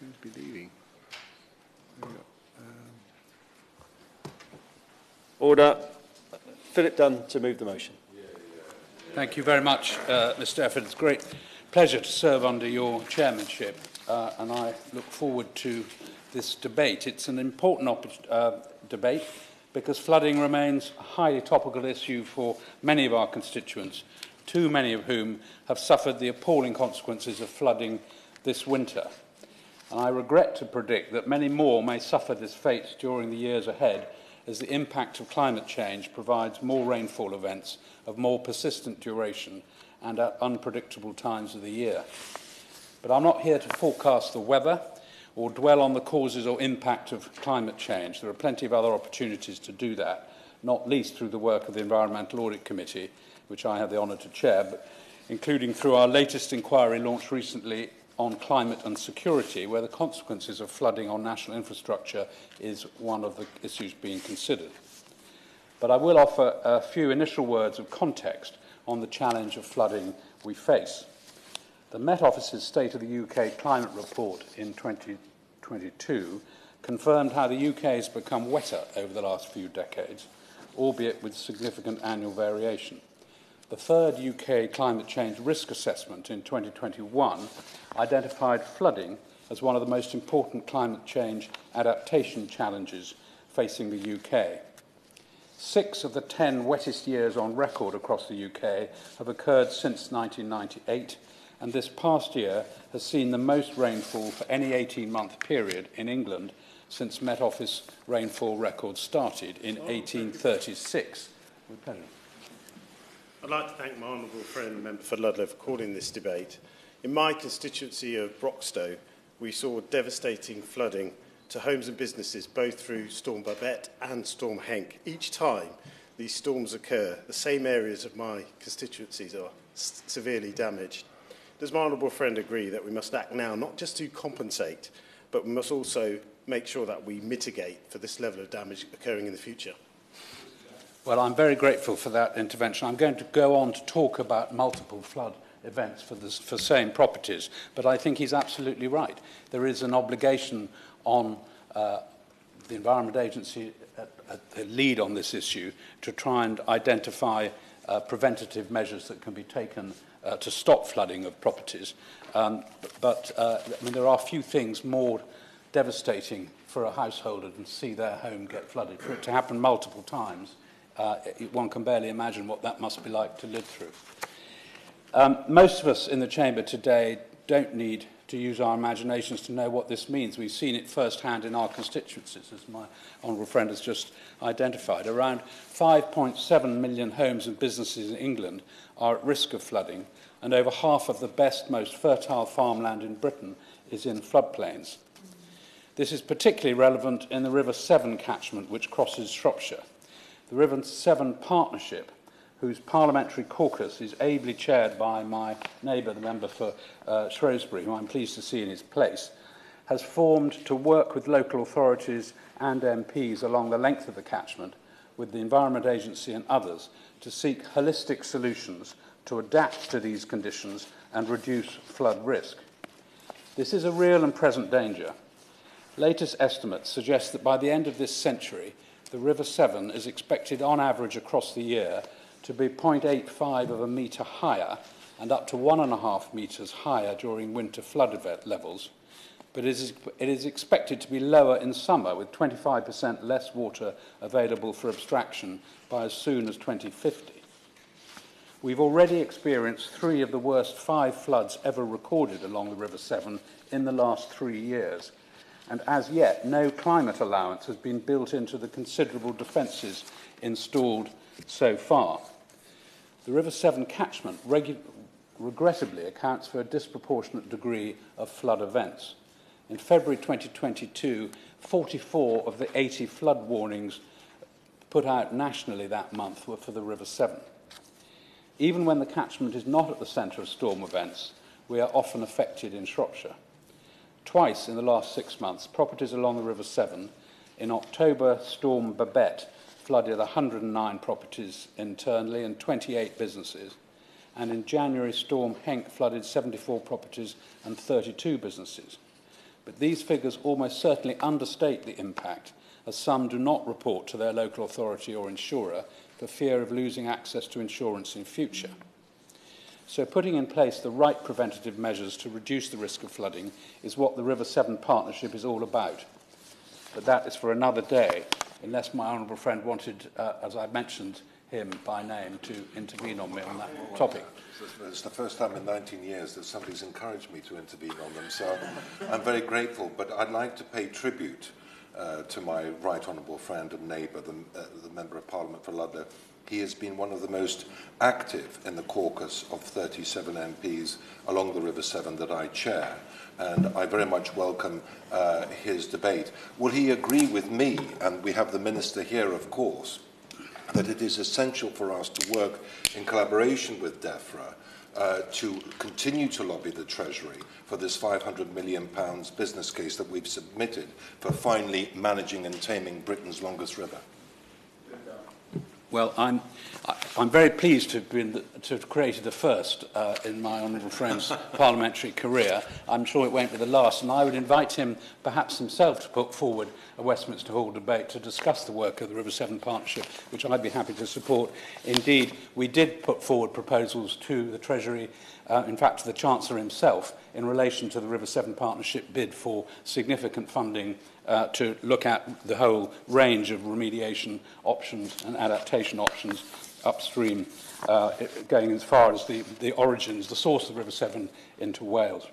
going to be leaving? Order. Philip Dunn to move the motion. Thank you very much, Mr. Efford. It's a great pleasure to serve under your chairmanship, and I look forward to this debate. It's an important debate because flooding remains a highly topical issue for many of our constituents, too many of whom have suffered the appalling consequences of flooding this winter. And I regret to predict that many more may suffer this fate during the years ahead, as the impact of climate change provides more rainfall events of more persistent duration and at unpredictable times of the year. But I'm not here to forecast the weather or dwell on the causes or impact of climate change. There are plenty of other opportunities to do that, not least through the work of the Environmental Audit Committee, which I have the honour to chair, but including through our latest inquiry launched recently on climate and security, where the consequences of flooding on national infrastructure is one of the issues being considered. But I will offer a few initial words of context on the challenge of flooding we face. The Met Office's State of the UK Climate Report in 2022 confirmed how the UK has become wetter over the last few decades, albeit with significant annual variation. The third UK climate change risk assessment in 2021 identified flooding as one of the most important climate change adaptation challenges facing the UK. 6 of the 10 wettest years on record across the UK have occurred since 1998, and this past year has seen the most rainfall for any 18-month period in England since Met Office rainfall records started in 1836. With pleasure. I'd like to thank my honourable friend, Member for Ludlow, for calling this debate. In my constituency of Broxtowe, we saw devastating flooding to homes and businesses, both through Storm Babette and Storm Henk. Each time these storms occur, the same areas of my constituencies are severely damaged. Does my honourable friend agree that we must act now, not just to compensate, but we must also make sure that we mitigate for this level of damage occurring in the future? Well, I'm very grateful for that intervention. I'm going to go on to talk about multiple flood events for same properties, but I think he's absolutely right. There is an obligation on the Environment Agency, a lead on this issue, to try and identify preventative measures that can be taken to stop flooding of properties. I mean, there are few things more devastating for a householder than to see their home get flooded. For it to happen multiple times, one can barely imagine what that must be like to live through. Most of us in the chamber today don't need to use our imaginations to know what this means. We've seen it firsthand in our constituencies, as my honourable friend has just identified. Around 5.7 million homes and businesses in England are at risk of flooding, and over half of the best, most fertile farmland in Britain is in floodplains. This is particularly relevant in the River Severn catchment, which crosses Shropshire. The River Severn Partnership, whose parliamentary caucus is ably chaired by my neighbour, the member for Shrewsbury, who I'm pleased to see in his place, has formed to work with local authorities and MPs along the length of the catchment, with the Environment Agency and others, to seek holistic solutions to adapt to these conditions and reduce flood risk. This is a real and present danger. Latest estimates suggest that by the end of this century, the River Severn is expected on average across the year to be 0.85 of a metre higher and up to 1.5 metres higher during winter flood event levels, but it is expected to be lower in summer, with 25% less water available for abstraction by as soon as 2050. We've already experienced 3 of the worst 5 floods ever recorded along the River Severn in the last 3 years, and as yet no climate allowance has been built into the considerable defences installed so far. The River Severn catchment regrettably accounts for a disproportionate degree of flood events. In February 2022, 44 of the 80 flood warnings put out nationally that month were for the River Severn. Even when the catchment is not at the centre of storm events, we are often affected in Shropshire. Twice in the last 6 months, properties along the River Severn. In October, Storm Babette flooded 109 properties internally and 28 businesses. And in January, Storm Henk flooded 74 properties and 32 businesses. But these figures almost certainly understate the impact, as some do not report to their local authority or insurer for fear of losing access to insurance in future. So putting in place the right preventative measures to reduce the risk of flooding is what the River Severn Partnership is all about. But that is for another day, unless my honourable friend wanted, as I mentioned him by name, to intervene on me on that topic. It's the first time in 19 years that somebody's encouraged me to intervene on them, so I'm very grateful. But I'd like to pay tribute to my right honourable friend and neighbour, the Member of Parliament for Ludlow. He has been one of the most active in the caucus of 37 MPs along the River Severn that I chair, and I very much welcome his debate. Will he agree with me, and we have the Minister here, of course, that it is essential for us to work in collaboration with DEFRA to continue to lobby the Treasury for this £500 million business case that we've submitted for finally managing and taming Britain's longest river? Well, I'm very pleased to have created a first in my honourable friend's parliamentary career. I'm sure it won't be the last, and I would invite him, perhaps himself, to put forward a Westminster Hall debate to discuss the work of the River Severn Partnership, which I'd be happy to support. Indeed, we did put forward proposals to the Treasury, in fact to the Chancellor himself, in relation to the River Severn Partnership bid for significant funding to look at the whole range of remediation options and adaptation options upstream, going as far as the origins, the source of the River Severn into Wales.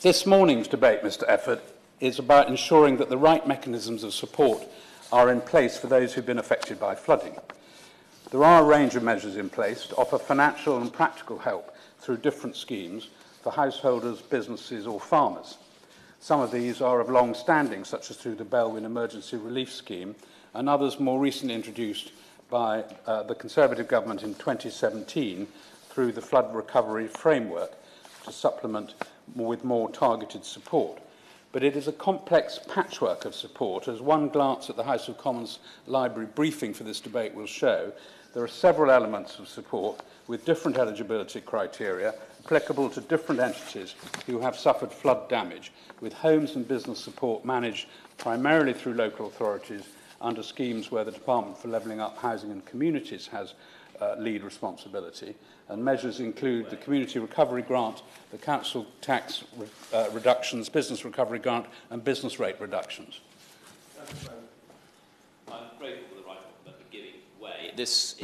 This morning's debate, Mr. Efford, is about ensuring that the right mechanisms of support are in place for those who've been affected by flooding. There are a range of measures in place to offer financial and practical help through different schemes for householders, businesses or farmers. Some of these are of long standing, such as through the Belwyn Emergency Relief Scheme, and others more recently introduced by the Conservative government in 2017 through the Flood Recovery Framework to supplement with more targeted support. But it is a complex patchwork of support. As one glance at the House of Commons library briefing for this debate will show, there are several elements of support with different eligibility criteria applicable to different entities who have suffered flood damage, with homes and business support managed primarily through local authorities under schemes where the Department for Levelling Up Housing and Communities has lead responsibility. And measures include the Community Recovery Grant, the Council Tax reductions, Business Recovery Grant and business rate reductions. I'm grateful for the right of giving way.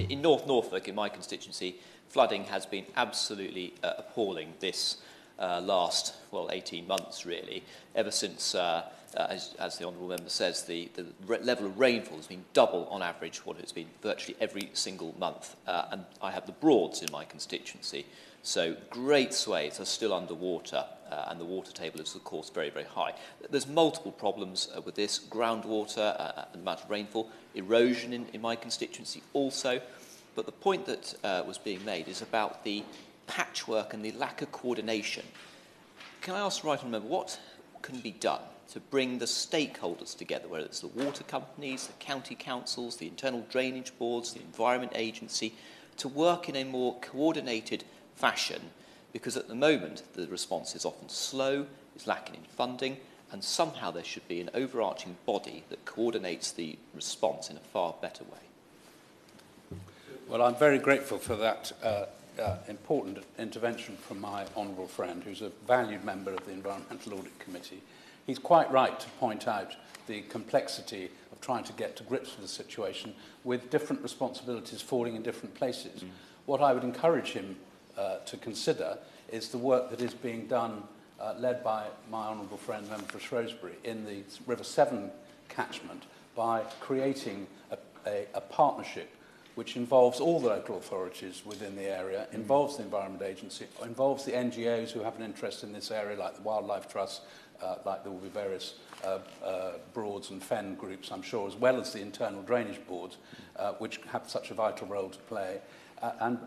In North Norfolk, in my constituency, flooding has been absolutely appalling this last, 18 months really, ever since, as the Honourable Member says, the level of rainfall has been double on average what it's been virtually every single month. And I have the Broads in my constituency, so great swathes are still underwater, and the water table is, of course, very, very high. There's multiple problems with this: groundwater, the amount of rainfall, erosion in my constituency also. But the point that was being made is about the patchwork and the lack of coordination. Can I ask the right honourable member, what can be done to bring the stakeholders together, whether it's the water companies, the county councils, the internal drainage boards, the Environment Agency, to work in a more coordinated fashion? Because at the moment the response is often slow, is lacking in funding, and somehow there should be an overarching body that coordinates the response in a far better way. Well, I'm very grateful for that important intervention from my honourable friend, who's a valued member of the Environmental Audit Committee. He's quite right to point out the complexity of trying to get to grips with the situation with different responsibilities falling in different places. What I would encourage him to consider is the work that is being done, led by my honourable friend, Member for Shrewsbury, in the River Severn catchment by creating a partnership which involves all the local authorities within the area, involves the Environment Agency, involves the NGOs who have an interest in this area, like the Wildlife Trust, like there will be various Broads and Fen groups, I'm sure, as well as the internal drainage boards, which have such a vital role to play. And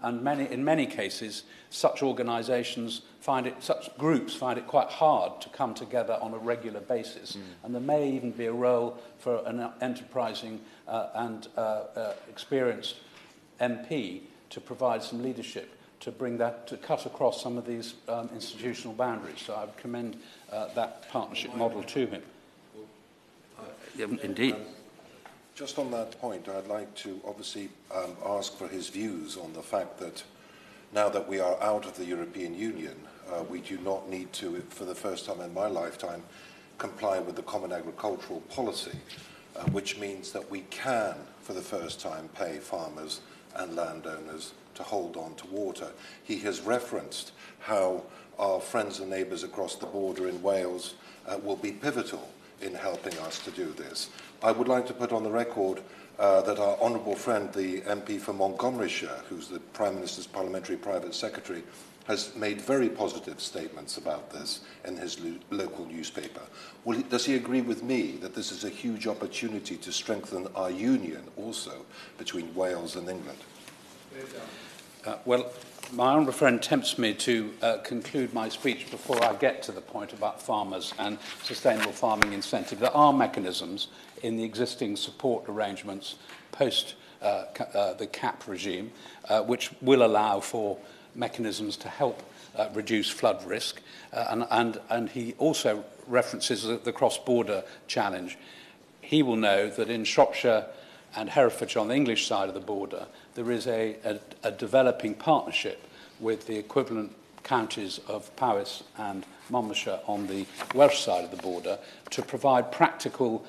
in many cases, such organisations such groups find it quite hard to come together on a regular basis. And there may even be a role for an enterprising and experienced MP to provide some leadership to bring that, to cut across some of these institutional boundaries. So I would commend that partnership model to him. Indeed. Just on that point, I'd like to obviously ask for his views on the fact that now that we are out of the European Union, we do not need to, for the first time in my lifetime, comply with the Common Agricultural Policy, which means that we can, for the first time, pay farmers and landowners to hold on to water. He has referenced how our friends and neighbours across the border in Wales will be pivotal in helping us to do this. I would like to put on the record that our honourable friend, the MP for Montgomeryshire, who's the Prime Minister's Parliamentary Private Secretary, has made very positive statements about this in his local newspaper. Does he agree with me that this is a huge opportunity to strengthen our union also between Wales and England? Well, my honourable friend tempts me to conclude my speech before I get to the point about farmers and sustainable farming incentive. There are mechanisms in the existing support arrangements post the CAP regime which will allow for mechanisms to help reduce flood risk. And he also references the cross-border challenge. He will know that in Shropshire and Herefordshire on the English side of the border, there is a developing partnership with the equivalent counties of Powys and Monmouthshire on the Welsh side of the border to provide practical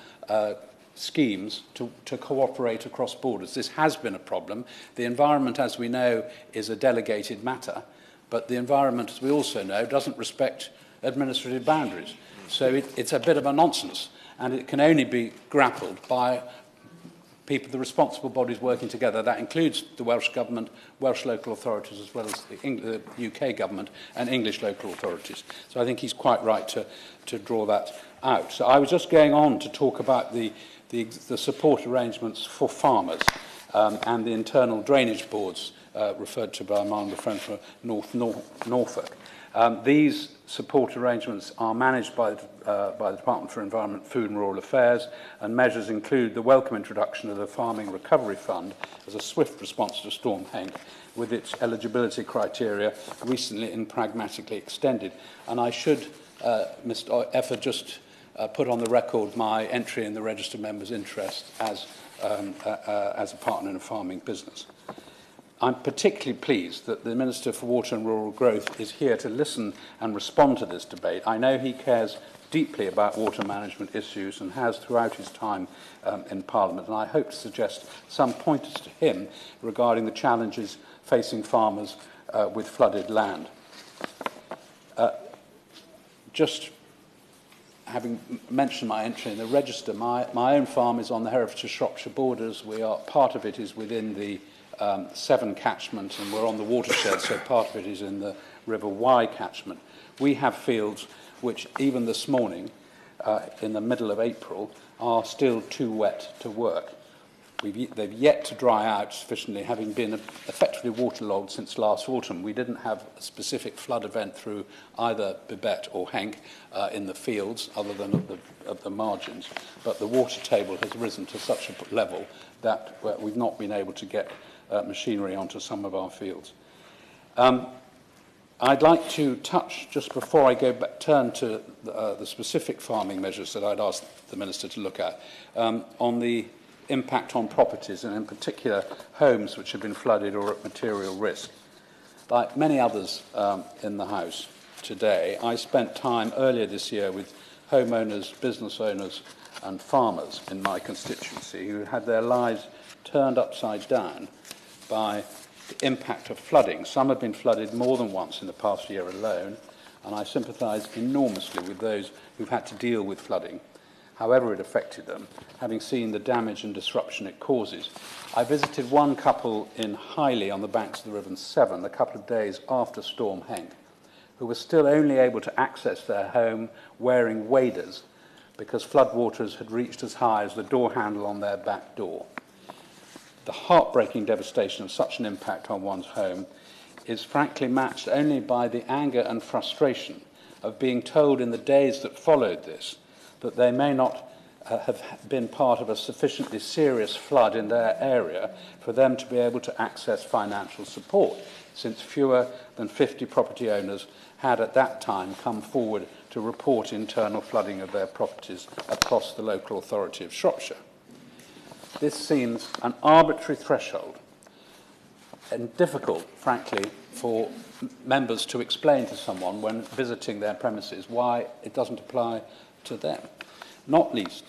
schemes to cooperate across borders. This has been a problem. The environment, as we know, is a delegated matter, but the environment, as we also know, doesn't respect administrative boundaries. So it's a bit of a nonsense, and it can only be grappled by people, the responsible bodies working together. That includes the Welsh Government, Welsh local authorities, as well as the UK Government and English local authorities. So I think he's quite right to draw that out. So I was just going on to talk about the support arrangements for farmers and the internal drainage boards referred to by my friend from Norfolk. These support arrangements are managed by the Department for Environment, Food and Rural Affairs, and measures include the welcome introduction of the Farming Recovery Fund as a swift response to Storm Henk, with its eligibility criteria recently and pragmatically extended. And I should, Mr. Efford, just put on the record my entry in the Register of Members' interest as a partner in a farming business. I'm particularly pleased that the Minister for Water and Rural Growth is here to listen and respond to this debate. I know he cares deeply about water management issues and has throughout his time in Parliament, and I hope to suggest some pointers to him regarding the challenges facing farmers with flooded land. Just having mentioned my entry in the Register, my own farm is on the Herefordshire-Shropshire borders. Part of it is within the Severn catchment, and we're on the watershed, so part of it is in the River Wye catchment. We have fields which, even this morning, in the middle of April, are still too wet to work. They've yet to dry out sufficiently, having been effectively waterlogged since last autumn. We didn't have a specific flood event through either Bibet or Henk in the fields, other than at the margins, but the water table has risen to such a level that we've not been able to get machinery onto some of our fields. I'd like to touch, just before I turn to the specific farming measures that I'd asked the Minister to look at, on the impact on properties, and in particular homes which have been flooded or at material risk. Like many others in the House today, I spent time earlier this year with homeowners, business owners and farmers in my constituency who had their lives turned upside down by the impact of flooding. Some have been flooded more than once in the past year alone, and I sympathise enormously with those who've had to deal with flooding, however it affected them, having seen the damage and disruption it causes. I visited one couple in Highley on the banks of the River Severn a couple of days after Storm Henk, who were still only able to access their home wearing waders because floodwaters had reached as high as the door handle on their back door. The heartbreaking devastation of such an impact on one's home is frankly matched only by the anger and frustration of being told in the days that followed this that they may not have been part of a sufficiently serious flood in their area for them to be able to access financial support, since fewer than 50 property owners had at that time come forward to report internal flooding of their properties across the local authority of Shropshire. This seems an arbitrary threshold and difficult, frankly, for members to explain to someone when visiting their premises why it doesn't apply to them. Not least,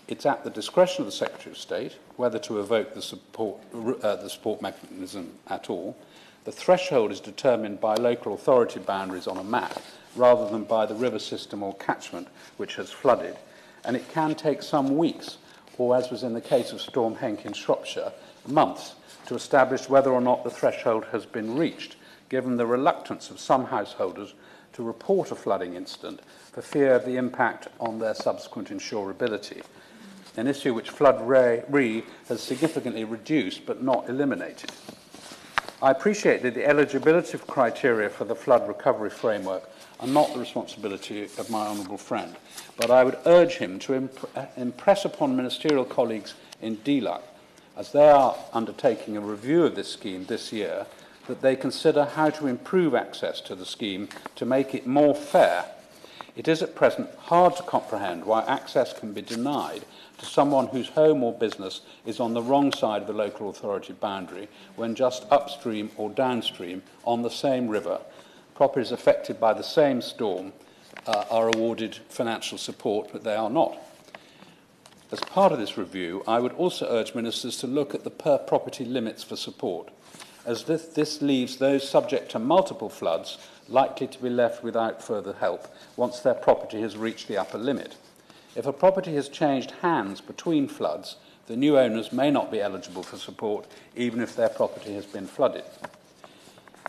it's at the discretion of the Secretary of State whether to evoke the support mechanism at all. The threshold is determined by local authority boundaries on a map rather than by the river system or catchment which has flooded, and it can take some weeks, or as was in the case of Storm Henk in Shropshire, months, to establish whether or not the threshold has been reached, given the reluctance of some householders to report a flooding incident for fear of the impact on their subsequent insurability, an issue which Flood Re has significantly reduced but not eliminated. I appreciate that the eligibility criteria for the flood recovery framework are not the responsibility of my honourable friend, but I would urge him to impress upon ministerial colleagues in DLUC, as they are undertaking a review of this scheme this year, that they consider how to improve access to the scheme to make it more fair. It is at present hard to comprehend why access can be denied to someone whose home or business is on the wrong side of the local authority boundary when just upstream or downstream on the same river, properties affected by the same storm are awarded financial support, but they are not. As part of this review, I would also urge ministers to look at the per-property limits for support, as this leaves those subject to multiple floods likely to be left without further help once their property has reached the upper limit. If a property has changed hands between floods, the new owners may not be eligible for support even if their property has been flooded.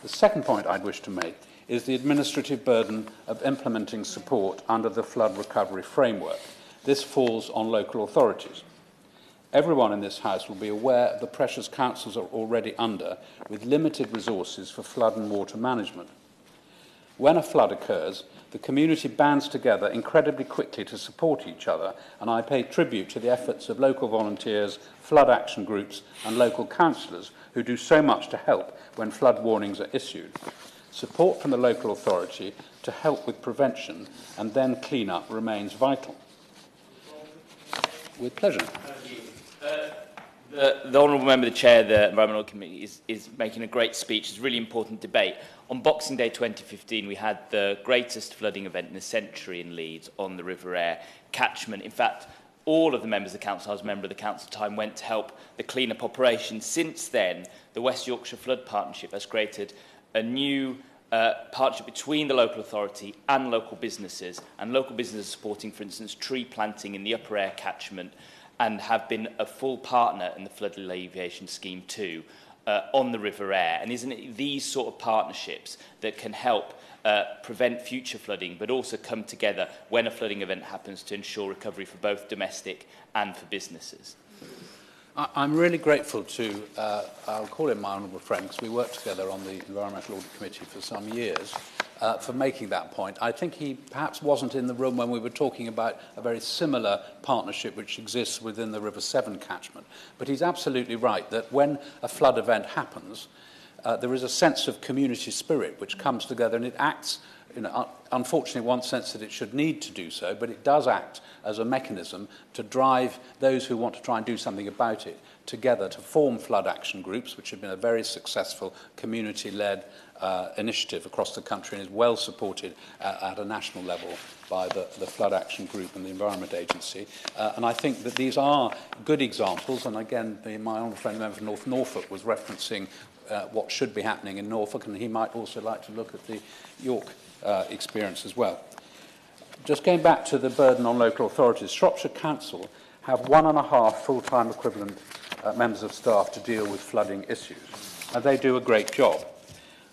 The second point I'd wish to make is the administrative burden of implementing support under the flood recovery framework. This falls on local authorities. Everyone in this House will be aware of the pressures councils are already under, with limited resources for flood and water management. When a flood occurs, the community bands together incredibly quickly to support each other, and I pay tribute to the efforts of local volunteers, flood action groups, and local councillors who do so much to help when flood warnings are issued. Support from the local authority to help with prevention and then clean-up remains vital. With pleasure. The Honourable Member, the Chair of the Environmental Committee, is making a great speech. It's a really important debate. On Boxing Day 2015, we had the greatest flooding event in a century in Leeds on the River Aire catchment. In fact, all of the members of the council, I was a member of the council at the time, went to help the clean-up operation. Since then, the West Yorkshire Flood Partnership has created a new partnership between the local authority and local businesses supporting, for instance, tree planting in the Upper Aire catchment, and have been a full partner in the flood alleviation scheme too, on the River Aire. And isn't it these sort of partnerships that can help prevent future flooding, but also come together when a flooding event happens to ensure recovery for both domestic and for businesses? I'm really grateful to, I'll call him my honourable friend, because we worked together on the Environmental Audit Committee for some years, for making that point. I think he perhaps wasn't in the room when we were talking about a very similar partnership which exists within the River Severn catchment. But he's absolutely right that when a flood event happens, there is a sense of community spirit which comes together, and it acts, unfortunately in one sense that it should need to do so, but it does act as a mechanism to drive those who want to try and do something about it together to form flood action groups, which have been a very successful community-led initiative across the country and is well supported at a national level by the Flood Action Group and the Environment Agency. And I think that these are good examples, and again, my honourable friend, the member for North Norfolk, was referencing what should be happening in Norfolk, and he might also like to look at the York experience as well. Just going back to the burden on local authorities, Shropshire Council have 1.5 full-time equivalent members of staff to deal with flooding issues, and they do a great job.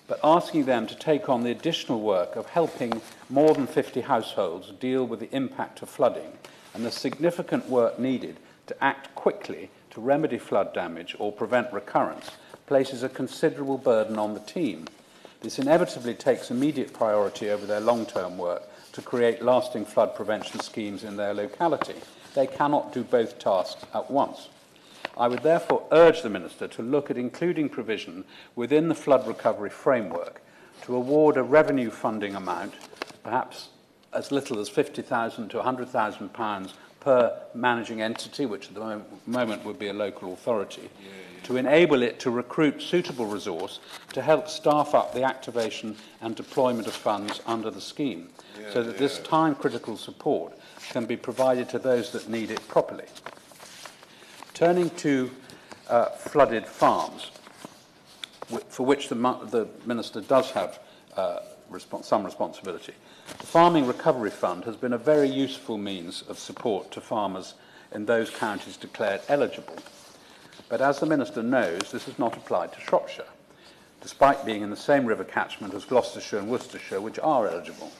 But asking them to take on the additional work of helping more than 50 households deal with the impact of flooding and the significant work needed to act quickly to remedy flood damage or prevent recurrence places a considerable burden on the team. This inevitably takes immediate priority over their long-term work, to create lasting flood prevention schemes in their locality. They cannot do both tasks at once. I would therefore urge the Minister to look at including provision within the flood recovery framework to award a revenue funding amount, perhaps as little as £50,000 to £100,000 per managing entity, which at the moment would be a local authority, to enable it to recruit suitable resource to help staff up the activation and deployment of funds under the scheme, so that this time-critical support can be provided to those that need it properly. Turning to flooded farms, for which the Minister does have some responsibility. The Farming Recovery Fund has been a very useful means of support to farmers in those counties declared eligible. But as the Minister knows, this has not applied to Shropshire, despite being in the same river catchment as Gloucestershire and Worcestershire, which are eligible.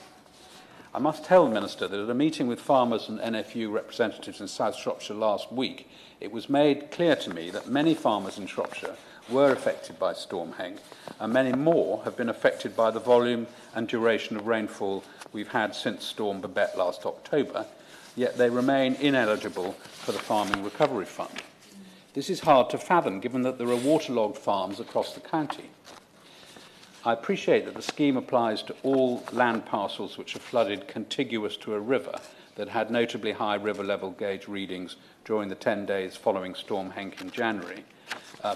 I must tell the Minister that at a meeting with farmers and NFU representatives in South Shropshire last week, it was made clear to me that many farmers in Shropshire were affected by Storm Henk, and many more have been affected by the volume and duration of rainfall we've had since Storm Babette last October, yet they remain ineligible for the Farming Recovery Fund. This is hard to fathom, given that there are waterlogged farms across the county. I appreciate that the scheme applies to all land parcels which are flooded contiguous to a river that had notably high river level gauge readings during the 10 days following Storm Henk in January,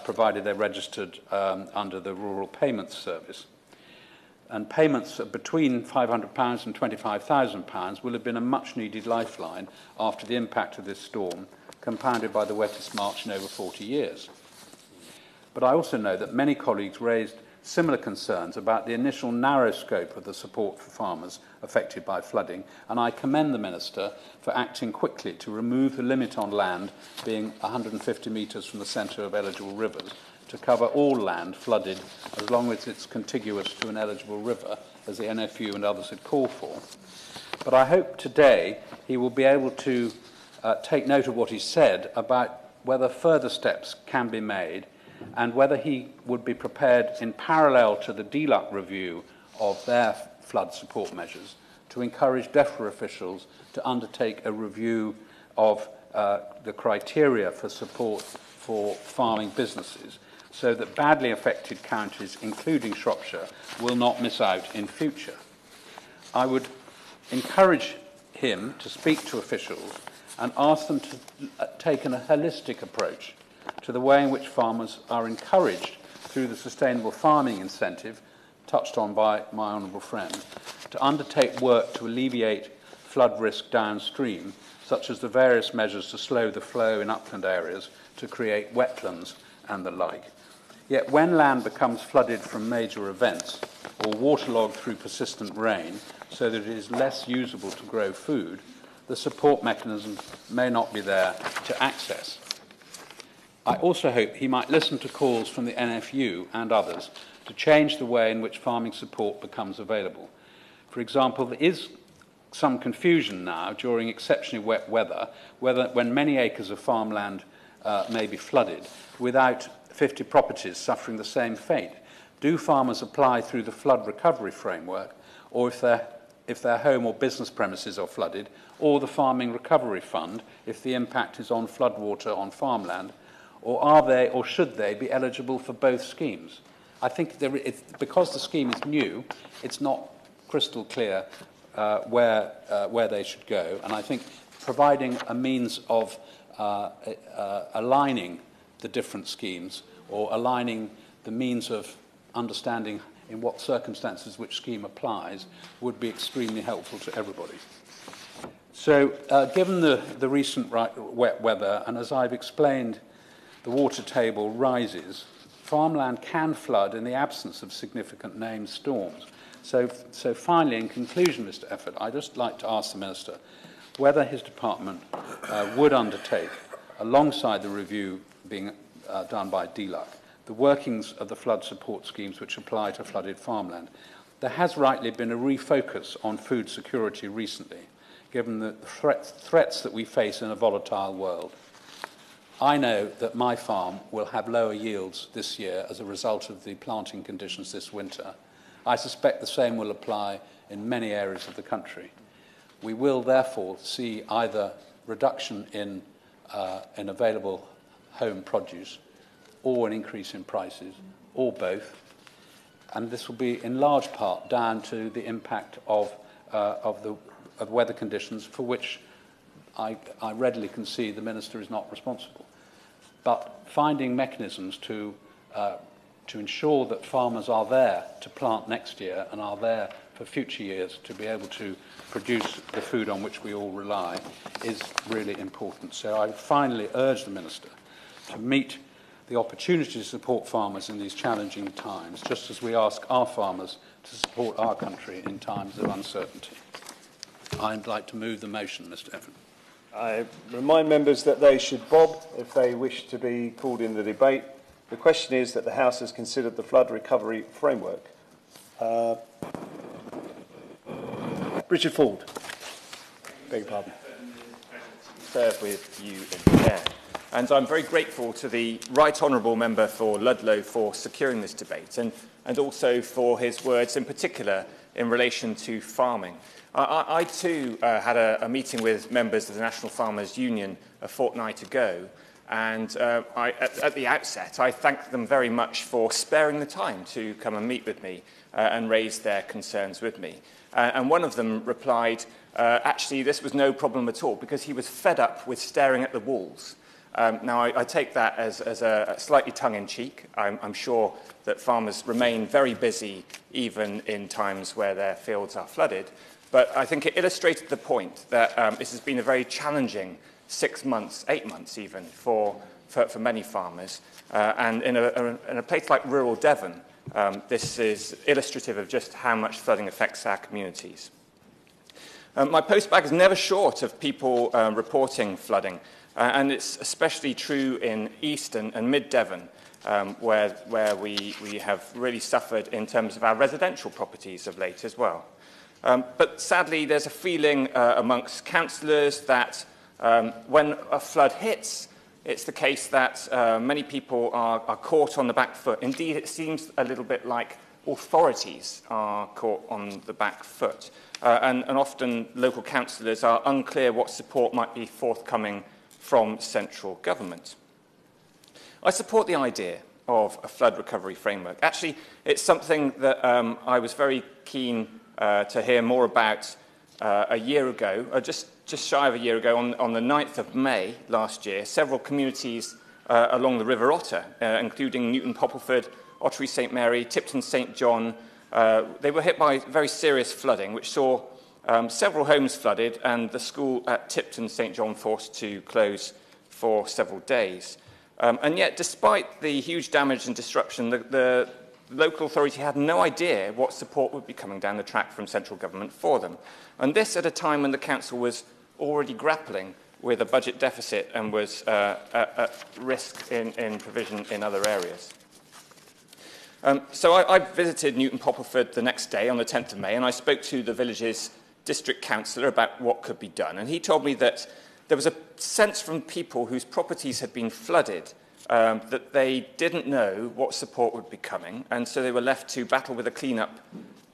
provided they're registered under the Rural Payments Service. And payments of between £500 and £25,000 will have been a much-needed lifeline after the impact of this storm, compounded by the wettest March in over 40 years. But I also know that many colleagues raised similar concerns about the initial narrow scope of the support for farmers affected by flooding, and I commend the Minister for acting quickly to remove the limit on land being 150 metres from the centre of eligible rivers to cover all land flooded as long as it's contiguous to an eligible river, as the NFU and others had called for. But I hope today he will be able to take note of what he said about whether further steps can be made and whether he would be prepared, in parallel to the DLUC review of their flood support measures, to encourage DEFRA officials to undertake a review of the criteria for support for farming businesses, so that badly affected counties, including Shropshire, will not miss out in future. I would encourage him to speak to officials and ask them to take a holistic approach to the way in which farmers are encouraged through the sustainable farming incentive, touched on by my honourable friend, to undertake work to alleviate flood risk downstream, such as the various measures to slow the flow in upland areas, to create wetlands and the like. Yet when land becomes flooded from major events or waterlogged through persistent rain so that it is less usable to grow food, the support mechanism may not be there to access. I also hope he might listen to calls from the NFU and others to change the way in which farming support becomes available. For example, there is some confusion now during exceptionally wet weather, when many acres of farmland may be flooded, without 50 properties suffering the same fate. Do farmers apply through the flood recovery framework, or if their home or business premises are flooded, or the Farming Recovery Fund if the impact is on floodwater on farmland, or are they or should they be eligible for both schemes? I think because the scheme is new, it's not crystal clear where they should go, and I think providing a means of aligning the different schemes, or aligning the means of understanding in what circumstances which scheme applies, would be extremely helpful to everybody. So, given the recent wet weather, and as I've explained, the water table rises, farmland can flood in the absence of significant named storms. So finally, in conclusion, Mr. Efford, I'd just like to ask the Minister whether his department would undertake, alongside the review being done by DLUC, the workings of the flood support schemes which apply to flooded farmland. There has rightly been a refocus on food security recently, given the threats that we face in a volatile world. I know that my farm will have lower yields this year as a result of the planting conditions this winter. I suspect the same will apply in many areas of the country. We will therefore see either reduction in available home produce, or an increase in prices, or both. And this will be in large part down to the impact of weather conditions, for which I readily concede the Minister is not responsible. But finding mechanisms to ensure that farmers are there to plant next year and are there for future years to be able to produce the food on which we all rely is really important. So I finally urge the Minister to meet the opportunity to support farmers in these challenging times, just as we ask our farmers to support our country in times of uncertainty. I'd like to move the motion, Mr. Evans. I remind members that they should bob if they wish to be called in the debate. The question is that the House has considered the flood recovery framework. Richard Ford. Beg your pardon. Serve with you in the chair. And I'm very grateful to the Right Honourable Member for Ludlow for securing this debate and also for his words in particular in relation to farming. I too had a meeting with members of the National Farmers Union a fortnight ago, and at the outset I thanked them very much for sparing the time to come and meet with me and raise their concerns with me. And one of them replied, actually this was no problem at all because he was fed up with staring at the walls. Now, I take that as a slightly tongue-in-cheek. I'm sure that farmers remain very busy even in times where their fields are flooded. But I think it illustrated the point that this has been a very challenging 6 months, 8 months even, for many farmers. And in a place like rural Devon, this is illustrative of just how much flooding affects our communities. My postbag is never short of people reporting flooding. And it's especially true in East and Mid-Devon, where we have really suffered in terms of our residential properties of late as well. But sadly, there's a feeling amongst councillors that when a flood hits, it's the case that many people are caught on the back foot. Indeed, it seems a little bit like authorities are caught on the back foot. And often local councillors are unclear what support might be forthcoming from central government. I support the idea of a flood recovery framework. Actually, it's something that I was very keen to hear more about a year ago, just shy of a year ago, on the 9th of May last year. Several communities along the River Otter, including Newton Poppleford, Ottery St Mary, Tipton St John, they were hit by very serious flooding, which saw several homes flooded and the school at Tipton St John forced to close for several days. And yet, despite the huge damage and disruption, the local authority had no idea what support would be coming down the track from central government for them. And this at a time when the council was already grappling with a budget deficit and was at risk in provision in other areas. So I visited Newton Poppleford the next day on the 10th of May, and I spoke to the village's district councillor about what could be done. And he told me that there was a sense from people whose properties had been flooded that they didn't know what support would be coming, and so they were left to battle with a clean-up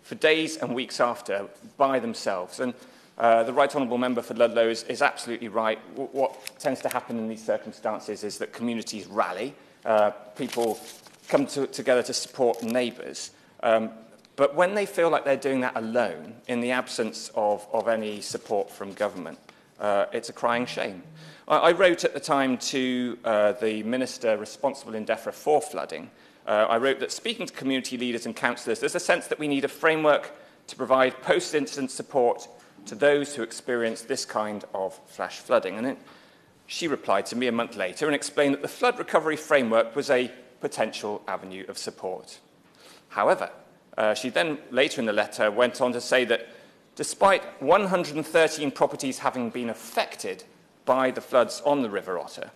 for days and weeks after by themselves. And the Right Honourable Member for Ludlow is absolutely right. What tends to happen in these circumstances is that communities rally, people come together to support neighbours. But when they feel like they're doing that alone, in the absence of any support from government, it's a crying shame. I wrote at the time to the Minister responsible in DEFRA for flooding. I wrote that speaking to community leaders and councillors, there's a sense that we need a framework to provide post-incident support to those who experience this kind of flash flooding. And she replied to me a month later and explained that the flood recovery framework was a potential avenue of support. However, she then later in the letter went on to say that despite 113 properties having been affected by the floods on the River Otter,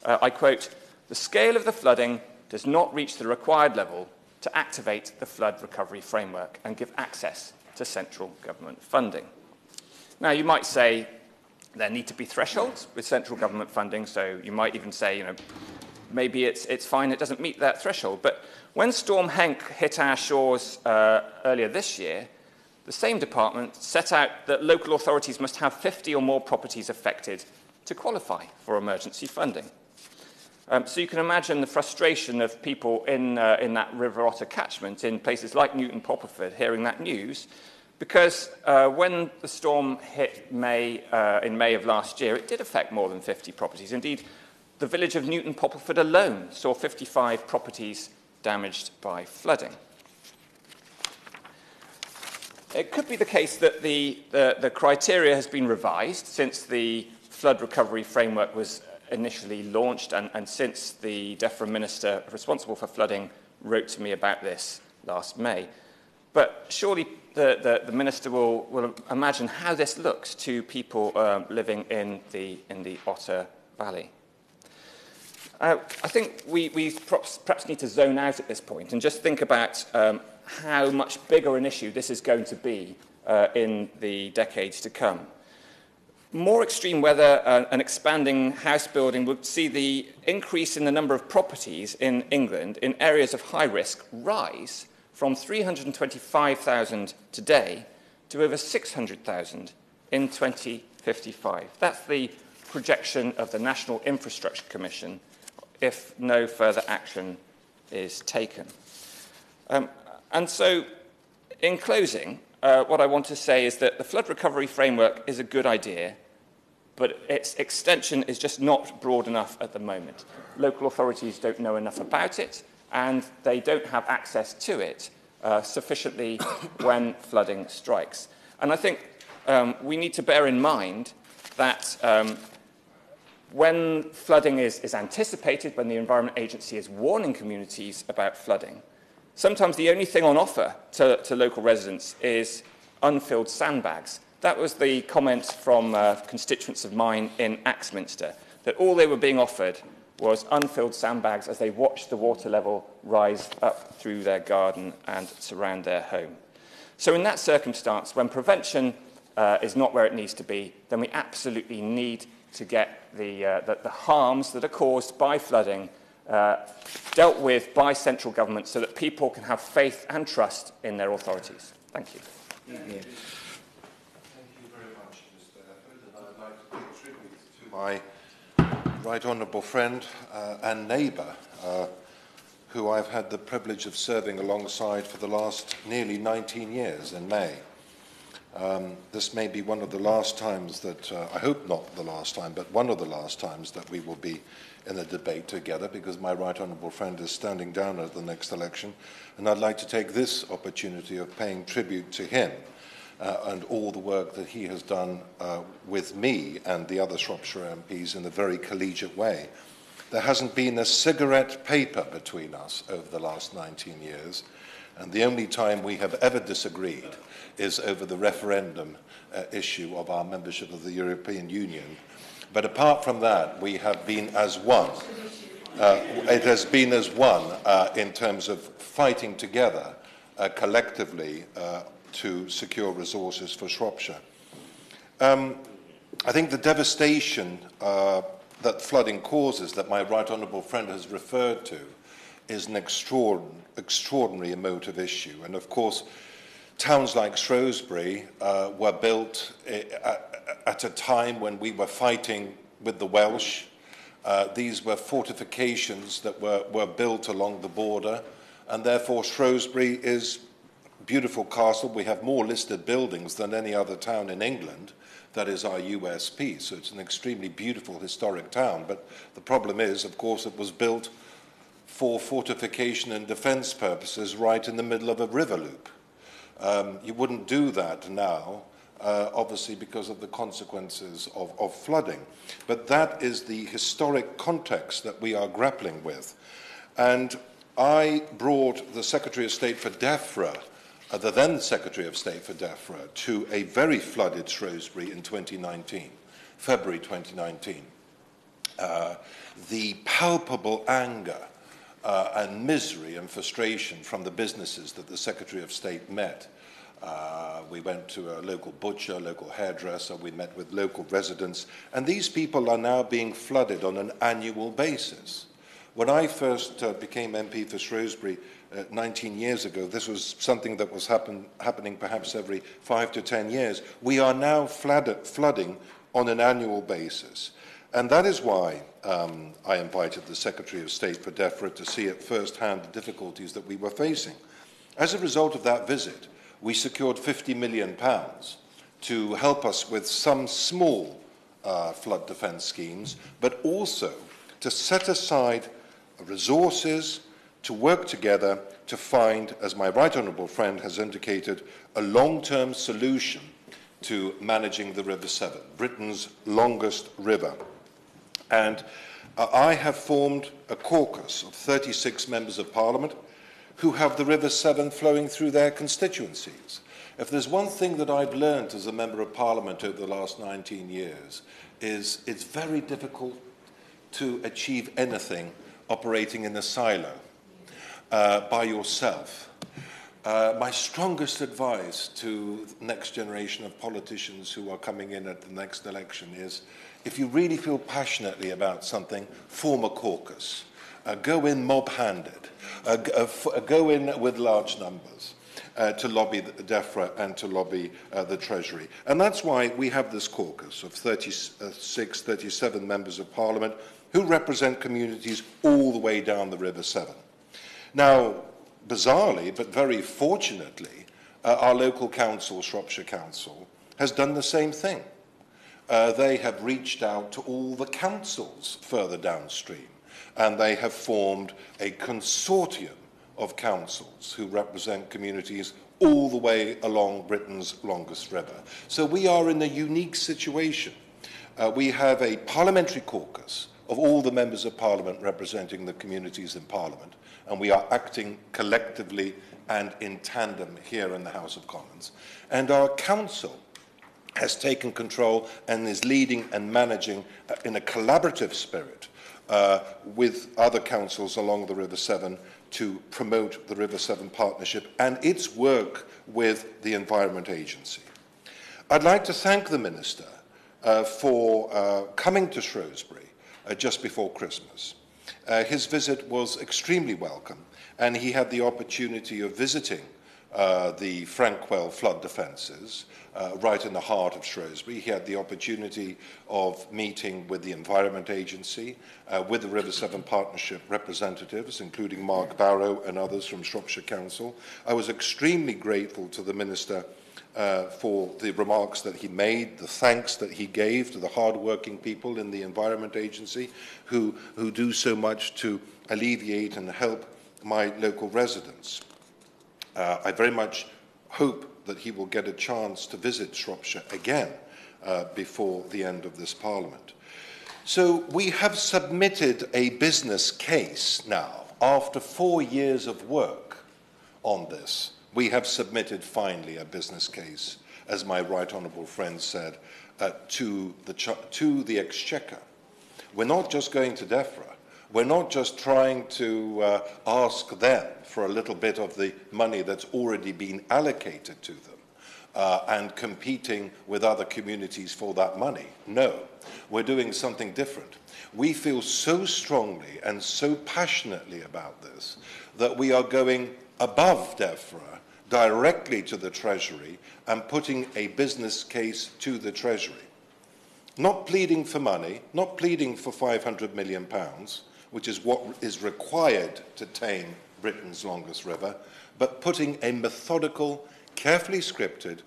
I quote, "The scale of the flooding does not reach the required level to activate the flood recovery framework and give access to central government funding." Now, you might say there need to be thresholds with central government funding, so you might even say, maybe it's fine, it doesn't meet that threshold. But when Storm Henk hit our shores earlier this year, the same department set out that local authorities must have 50 or more properties affected to qualify for emergency funding. So you can imagine the frustration of people in that River Otter catchment in places like Newton Popperford hearing that news, because when the storm hit in May of last year, it did affect more than 50 properties. Indeed, the village of Newton Popperford alone saw 55 properties damaged by flooding. It could be the case that the criteria has been revised since the flood recovery framework was initially launched and since the DEFRA minister responsible for flooding wrote to me about this last May. But surely the minister will imagine how this looks to people living in the Otter Valley. I think we perhaps need to zone out at this point and just think about how much bigger an issue this is going to be in the decades to come. More extreme weather and expanding house building would see the increase in the number of properties in England in areas of high risk rise from 325,000 today to over 600,000 in 2055. That's the projection of the National Infrastructure Commission if no further action is taken. And so, in closing, what I want to say is that the flood recovery framework is a good idea, but its extension is just not broad enough at the moment. Local authorities don't know enough about it, and they don't have access to it sufficiently when flooding strikes. And I think we need to bear in mind that when flooding is anticipated, when the Environment Agency is warning communities about flooding, sometimes the only thing on offer to local residents is unfilled sandbags. That was the comment from constituents of mine in Axminster, that all they were being offered was unfilled sandbags as they watched the water level rise up through their garden and surround their home. So in that circumstance, when prevention is not where it needs to be, then we absolutely need to get the harms that are caused by flooding dealt with by central government so that people can have faith and trust in their authorities. Thank you. Thank you very much, Mr. Efford. And I'd like to pay tribute to my right honourable friend and neighbour, who I've had the privilege of serving alongside for the last nearly 19 years in May. This may be one of the last times that, I hope not the last time, but one of the last times that we will be in a debate together, because my right honourable friend is standing down at the next election, and I'd like to take this opportunity of paying tribute to him and all the work that he has done with me and the other Shropshire MPs in a very collegiate way. There hasn't been a cigarette paper between us over the last 19 years, and the only time we have ever disagreed is over the referendum issue of our membership of the European Union. But apart from that, we have been as one. It has been as one in terms of fighting together collectively to secure resources for Shropshire. I think the devastation that flooding causes, that my right honourable friend has referred to, is an extraordinary emotive issue. And of course, towns like Shrewsbury were built at a time when we were fighting with the Welsh. These were fortifications that were built along the border, and therefore Shrewsbury is a beautiful castle. We have more listed buildings than any other town in England. That is our USP, so it's an extremely beautiful historic town. But the problem is, of course, it was built for fortification and defence purposes right in the middle of a river loop. You wouldn't do that now, obviously because of the consequences of flooding. But that is the historic context that we are grappling with. And I brought the Secretary of State for DEFRA, the then Secretary of State for DEFRA, to a very flooded Shrewsbury in 2019, February 2019. The palpable anger and misery and frustration from the businesses that the Secretary of State met. We went to a local butcher, local hairdresser, we met with local residents, and these people are now being flooded on an annual basis. When I first became MP for Shrewsbury 19 years ago, this was something that was happening perhaps every 5 to 10 years. We are now flooding on an annual basis. And that is why I invited the Secretary of State for DEFRA to see at first hand the difficulties that we were facing. As a result of that visit, we secured £50 million to help us with some small flood defence schemes, but also to set aside resources to work together to find, as my right honourable friend has indicated, a long-term solution to managing the River Severn, Britain's longest river. And I have formed a caucus of 36 members of Parliament who have the River Severn flowing through their constituencies. If there's one thing that I've learned as a Member of Parliament over the last 19 years, is it's very difficult to achieve anything operating in a silo by yourself. My strongest advice to the next generation of politicians who are coming in at the next election is, if you really feel passionately about something, form a caucus. Go in mob-handed. Go in with large numbers to lobby the DEFRA and to lobby the Treasury. And that's why we have this caucus of 36, 37 members of Parliament who represent communities all the way down the River Severn. Now, bizarrely, but very fortunately, our local council, Shropshire Council, has done the same thing. They have reached out to all the councils further downstream, and they have formed a consortium of councils who represent communities all the way along Britain's longest river. So we are in a unique situation. We have a parliamentary caucus of all the members of Parliament representing the communities in Parliament, and we are acting collectively and in tandem here in the House of Commons. And our council has taken control and is leading and managing in a collaborative spirit with other councils along the River Severn to promote the River Severn Partnership and its work with the Environment Agency. I'd like to thank the Minister for coming to Shrewsbury just before Christmas. His visit was extremely welcome, and he had the opportunity of visiting the Frankwell flood defences right in the heart of Shrewsbury. He had the opportunity of meeting with the Environment Agency, with the River Severn Partnership representatives, including Mark Barrow and others from Shropshire Council. I was extremely grateful to the Minister for the remarks that he made, the thanks that he gave to the hard-working people in the Environment Agency who do so much to alleviate and help my local residents. I very much hope that he will get a chance to visit Shropshire again before the end of this Parliament. So we have submitted a business case now. After 4 years of work on this, we have submitted finally a business case, as my right honourable friend said, to the Exchequer. We're not just going to DEFRA. We're not just trying to ask them for a little bit of the money that's already been allocated to them and competing with other communities for that money. No, we're doing something different. We feel so strongly and so passionately about this that we are going above DEFRA directly to the Treasury and putting a business case to the Treasury. Not pleading for money, not pleading for £500 million, which is what is required to tame Britain's longest river, but putting a methodical, carefully scripted,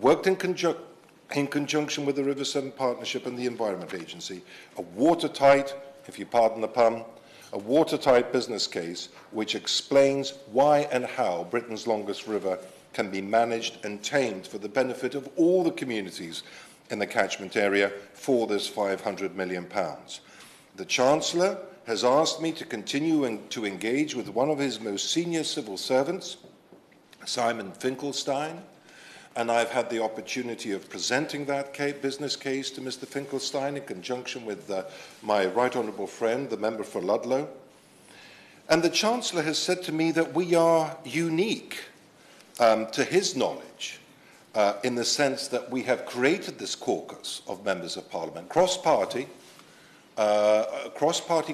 worked in conjunction with the River Severn Partnership and the Environment Agency, a watertight, if you pardon the pun, a watertight business case which explains why and how Britain's longest river can be managed and tamed for the benefit of all the communities in the catchment area for this £500 million. The Chancellor has asked me to continue to engage with one of his most senior civil servants, Simon Finkelstein, and I've had the opportunity of presenting that business case to Mr. Finkelstein in conjunction with my right honourable friend, the member for Ludlow. And the Chancellor has said to me that we are unique to his knowledge in the sense that we have created this caucus of members of Parliament, cross-party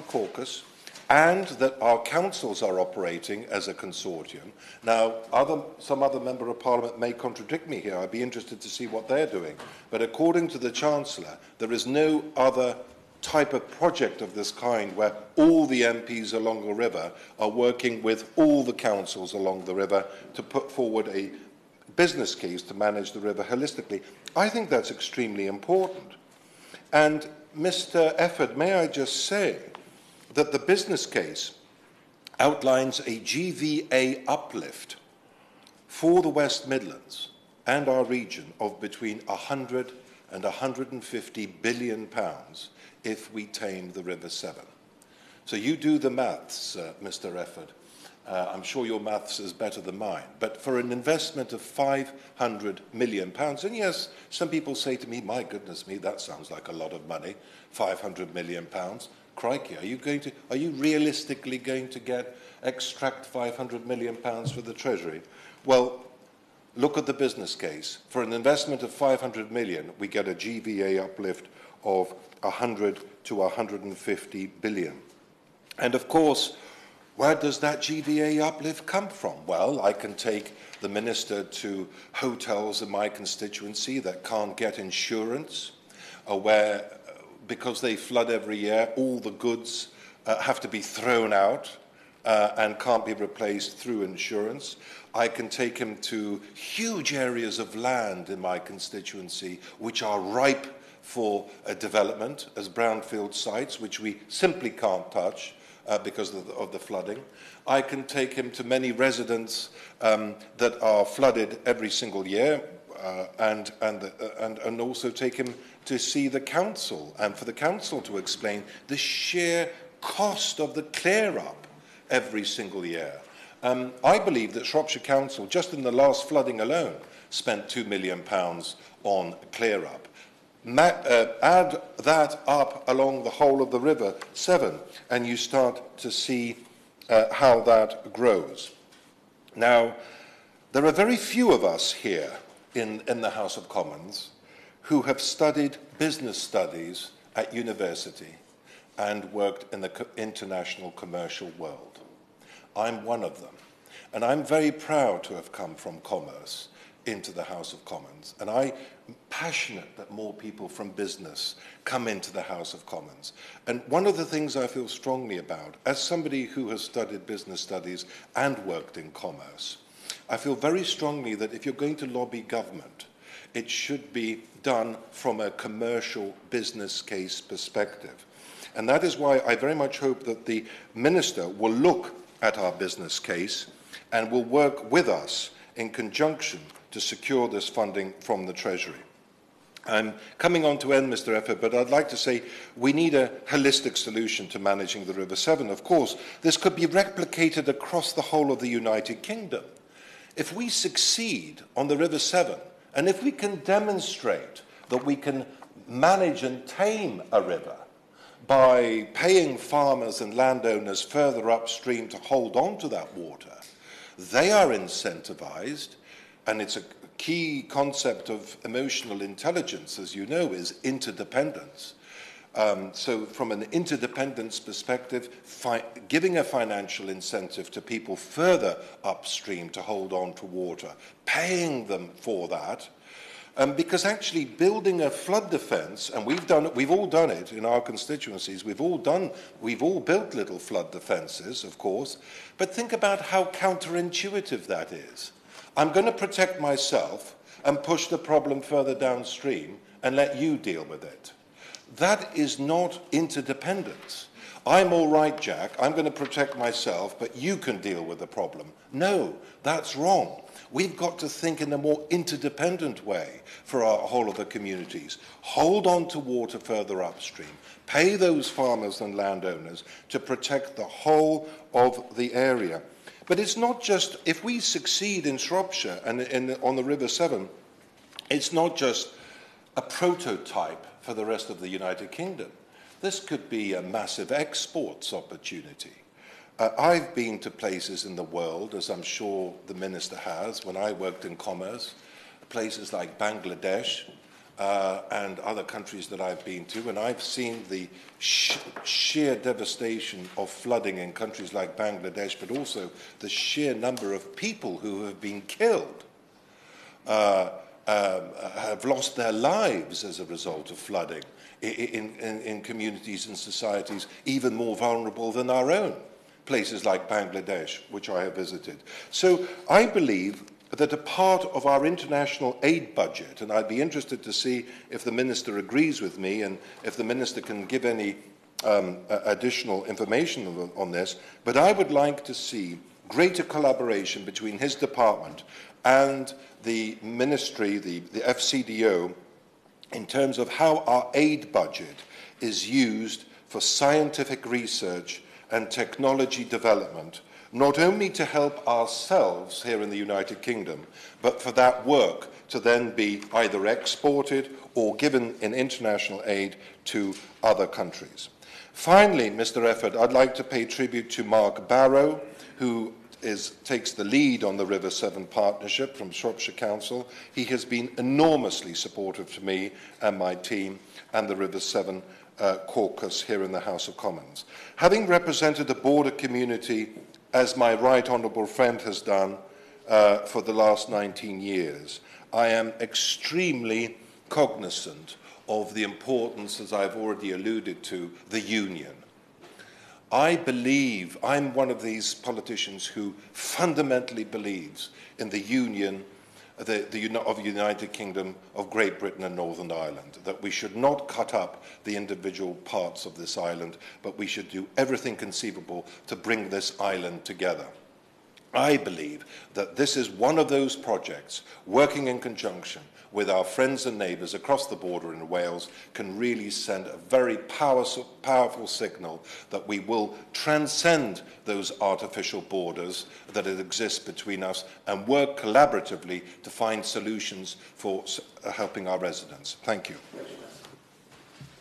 caucus, and that our councils are operating as a consortium. Now, some other Member of Parliament may contradict me here. I'd be interested to see what they're doing. But according to the Chancellor, there is no other type of project of this kind where all the MPs along the river are working with all the councils along the river to put forward a business case to manage the river holistically. I think that's extremely important. And Mr. Efford, may I just say that the business case outlines a GVA uplift for the West Midlands and our region of between 100 and 150 billion pounds if we tame the River Severn. So you do the maths, Mr. Efford. I'm sure your maths is better than mine. But for an investment of 500 million pounds, and yes, some people say to me, my goodness me, that sounds like a lot of money, 500 million pounds. Crikey, are you realistically going to extract 500 million pounds for the Treasury? Well, look at the business case. For an investment of 500 million, we get a GVA uplift of 100 to 150 billion. And of course, where does that GVA uplift come from? Well, I can take the Minister to hotels in my constituency that can't get insurance, where, because they flood every year, all the goods have to be thrown out and can't be replaced through insurance. I can take him to huge areas of land in my constituency which are ripe for development as brownfield sites, which we simply can't touch because of the flooding. I can take him to many residents that are flooded every single year, and also take him to see the council, and for the council to explain the sheer cost of the clear-up every single year. I believe that Shropshire Council, just in the last flooding alone, spent £2 million on clear-up. Add that up along the whole of the River Severn, and you start to see how that grows. Now, there are very few of us here in the House of Commons who have studied business studies at university and worked in the international commercial world. I'm one of them, and I'm very proud to have come from commerce into the House of Commons, and I'm passionate that more people from business come into the House of Commons. And one of the things I feel strongly about, as somebody who has studied business studies and worked in commerce, I feel very strongly that if you're going to lobby government, it should be done from a commercial business case perspective. And that is why I very much hope that the Minister will look at our business case and will work with us in conjunction to secure this funding from the Treasury. I'm coming on to end, Mr. Efford, but I'd like to say we need a holistic solution to managing the River Severn. Of course, this could be replicated across the whole of the United Kingdom. If we succeed on the River Severn, and if we can demonstrate that we can manage and tame a river by paying farmers and landowners further upstream to hold on to that water, they are incentivized, and it's a key concept of emotional intelligence, as you know, is interdependence. So from an interdependence perspective, giving a financial incentive to people further upstream to hold on to water, paying them for that, because actually building a flood defence, and we've all done it in our constituencies, we've all built little flood defences, of course, but think about how counterintuitive that is. I'm going to protect myself and push the problem further downstream and let you deal with it. That is not interdependence. I'm all right, Jack, I'm going to protect myself, but you can deal with the problem. No, that's wrong. We've got to think in a more interdependent way for our whole of the communities. Hold on to water further upstream. Pay those farmers and landowners to protect the whole of the area. But it's not just, if we succeed in Shropshire and on the River Severn, it's not just a prototype for the rest of the United Kingdom. This could be a massive exports opportunity. I've been to places in the world, as I'm sure the Minister has, when I worked in commerce, places like Bangladesh, and other countries that I've been to, and I've seen the sheer devastation of flooding in countries like Bangladesh, but also the sheer number of people who have been killed, have lost their lives as a result of flooding in communities and societies even more vulnerable than our own, places like Bangladesh, which I have visited. So I believe that a part of our international aid budget, and I'd be interested to see if the Minister agrees with me and if the Minister can give any additional information on this, but I would like to see greater collaboration between his department and the Ministry, the FCDO, in terms of how our aid budget is used for scientific research and technology development, not only to help ourselves here in the United Kingdom, but for that work to then be either exported or given in international aid to other countries. Finally, Mr. Efford, I'd like to pay tribute to Mark Barrow, who takes the lead on the River Severn Partnership from Shropshire Council. He has been enormously supportive to me and my team and the River Severn caucus here in the House of Commons. Having represented a border community, as my right honourable friend has done for the last 19 years, I am extremely cognizant of the importance, as I've already alluded to, the union. I believe, I'm one of these politicians who fundamentally believes in the union of the United Kingdom of Great Britain and Northern Ireland, that we should not cut up the individual parts of this island, but we should do everything conceivable to bring this island together. I believe that this is one of those projects, working in conjunction with our friends and neighbours across the border in Wales, can really send a very powerful signal that we will transcend those artificial borders that exist between us and work collaboratively to find solutions for helping our residents. Thank you.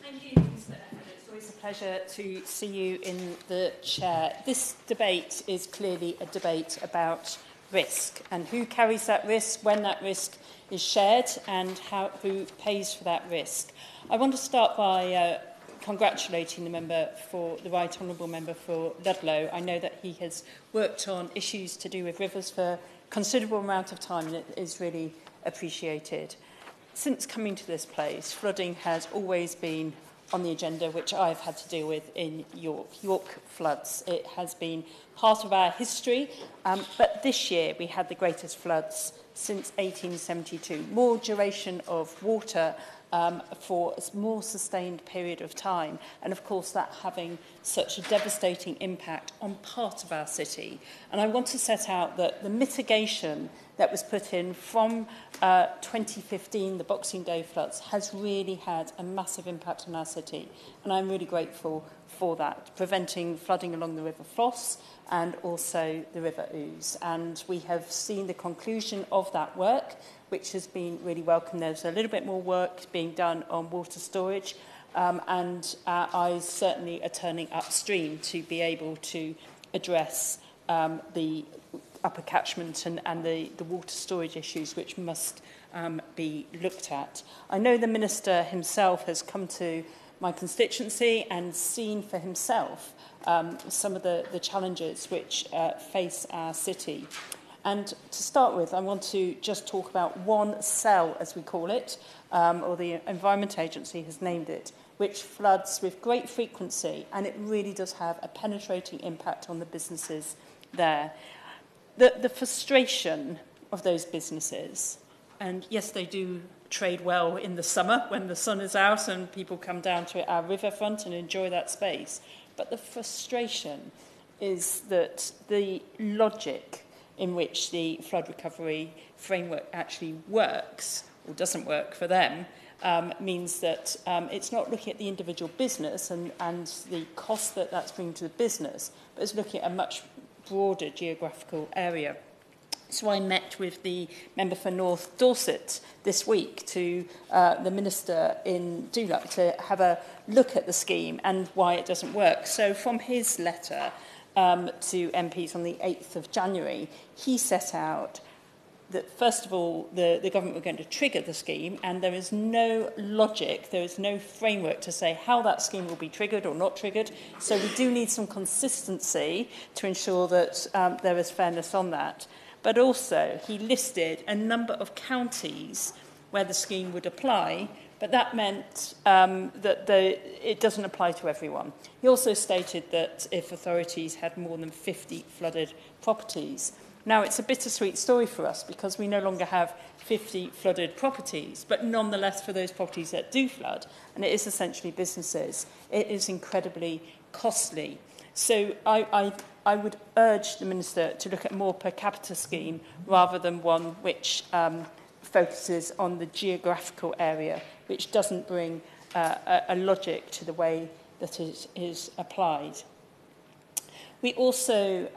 Thank you, Mr. Efford. It's always a pleasure to see you in the chair. This debate is clearly a debate about risk and who carries that risk, when that risk is shared, and who pays for that risk. I want to start by congratulating the Right Honourable Member for Ludlow. I know that he has worked on issues to do with rivers for a considerable amount of time, and it is really appreciated. Since coming to this place, flooding has always been on the agenda, which I've had to deal with in York floods. It has been part of our history, but this year we had the greatest floods since 1872. More duration of water for a more sustained period of time, and of course that having such a devastating impact on part of our city. And I want to set out that the mitigation that was put in from 2015, the Boxing Day floods, has really had a massive impact on our city, and I'm really grateful for that, preventing flooding along the River Floss and also the River Ouse. And we have seen the conclusion of that work, which has been really welcome. There's a little bit more work being done on water storage, and our eyes certainly are turning upstream to be able to address the upper catchment and the water storage issues, which must be looked at. I know the Minister himself has come to my constituency and seen for himself some of the challenges which face our city. And to start with, I want to just talk about one cell, as we call it, or the Environment Agency has named it, which floods with great frequency, and it really does have a penetrating impact on the businesses there. The frustration of those businesses, and yes, they do trade well in the summer when the sun is out and people come down to our riverfront and enjoy that space, but the frustration is that the logic in which the flood recovery framework actually works, or doesn't work for them, means that it's not looking at the individual business and the cost that that's bringing to the business, but it's looking at a much broader geographical area. So I met with the member for North Dorset this week to the Minister in Dulac to have a look at the scheme and why it doesn't work. So from his letter to MPs on the 8th of January, he set out that first of all, the government were going to trigger the scheme, and there is no logic, there is no framework to say how that scheme will be triggered or not triggered. So we do need some consistency to ensure that there is fairness on that. But also, he listed a number of counties where the scheme would apply, but that meant that it doesn't apply to everyone. He also stated that if authorities had more than 50 flooded properties. Now, it's a bittersweet story for us because we no longer have 50 flooded properties, but nonetheless, for those properties that do flood, and it is essentially businesses, it is incredibly costly. So I would urge the Minister to look at a more per capita scheme rather than one which focuses on the geographical area, which doesn't bring a logic to the way that it is applied. We also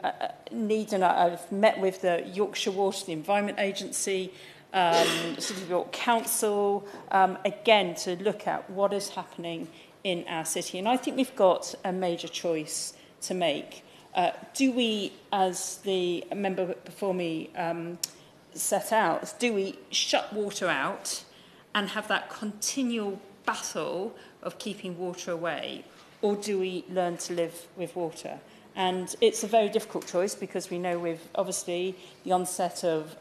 need, and I've met with the Yorkshire Water, the Environment Agency, City of York Council, again, to look at what is happening in our city. And I think we've got a major choice to make. Do we, as the member before me set out, do we shut water out and have that continual battle of keeping water away, or do we learn to live with water? And it's a very difficult choice because we know with obviously the onset of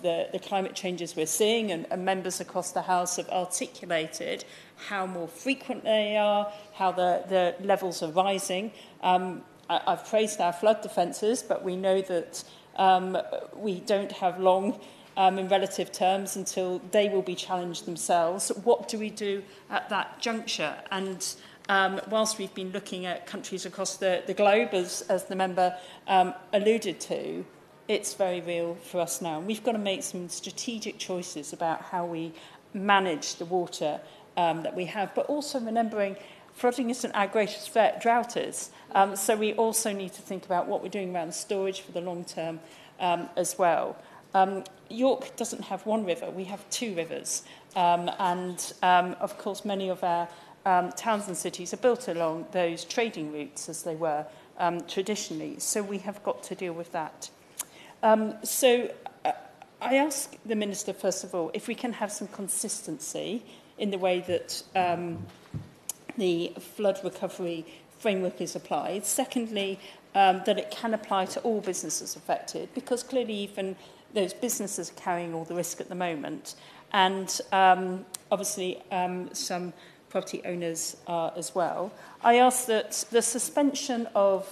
the climate changes we're seeing, and members across the House have articulated how more frequent they are, how the levels are rising. I've praised our flood defences, but we know that we don't have long in relative terms until they will be challenged themselves. What do we do at that juncture? And whilst we've been looking at countries across the globe, as the member alluded to, it's very real for us now. We've got to make some strategic choices about how we manage the water that we have, but also remembering flooding isn't our greatest threat, drought is. So we also need to think about what we're doing around storage for the long term as well. York doesn't have one river, we have two rivers. Of course, many of our towns and cities are built along those trading routes as they were traditionally. So we have got to deal with that. I ask the Minister, first of all, if we can have some consistency in the way that the flood recovery framework is applied. Secondly, that it can apply to all businesses affected, because clearly even those businesses are carrying all the risk at the moment. And obviously some property owners are as well. I ask that the suspension of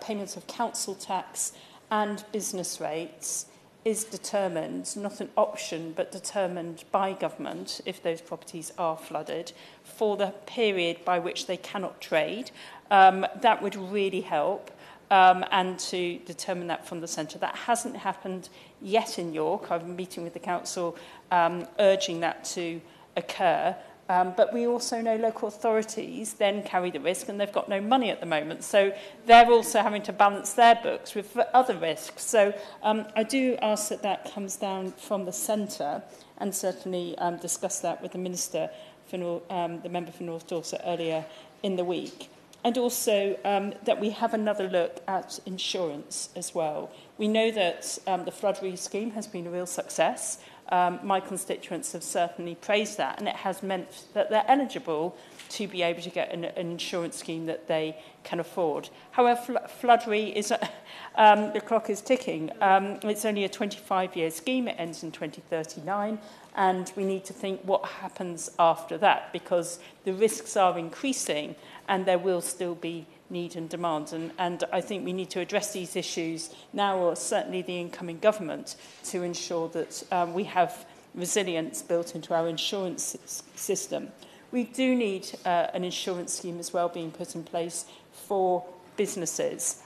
payments of council tax and business rates is determined, not an option, but determined by government if those properties are flooded for the period by which they cannot trade. That would really help, and to determine that from the centre. That hasn't happened yet in York. I've been meeting with the council urging that to occur. But we also know local authorities then carry the risk, and they've got no money at the moment. So they're also having to balance their books with other risks. So I do ask that that comes down from the centre, and certainly discuss that with the Minister, the member for North Dorset, earlier in the week. And also that we have another look at insurance as well. We know that the flood relief scheme has been a real success. My constituents have certainly praised that, and it has meant that they're eligible to be able to get an insurance scheme that they can afford. However, floodery is, the clock is ticking. It's only a 25-year scheme. It ends in 2039, and we need to think what happens after that, because the risks are increasing and there will still be need and demand. And I think we need to address these issues now, or certainly the incoming government, to ensure that we have resilience built into our insurance system. We do need an insurance scheme as well being put in place for businesses.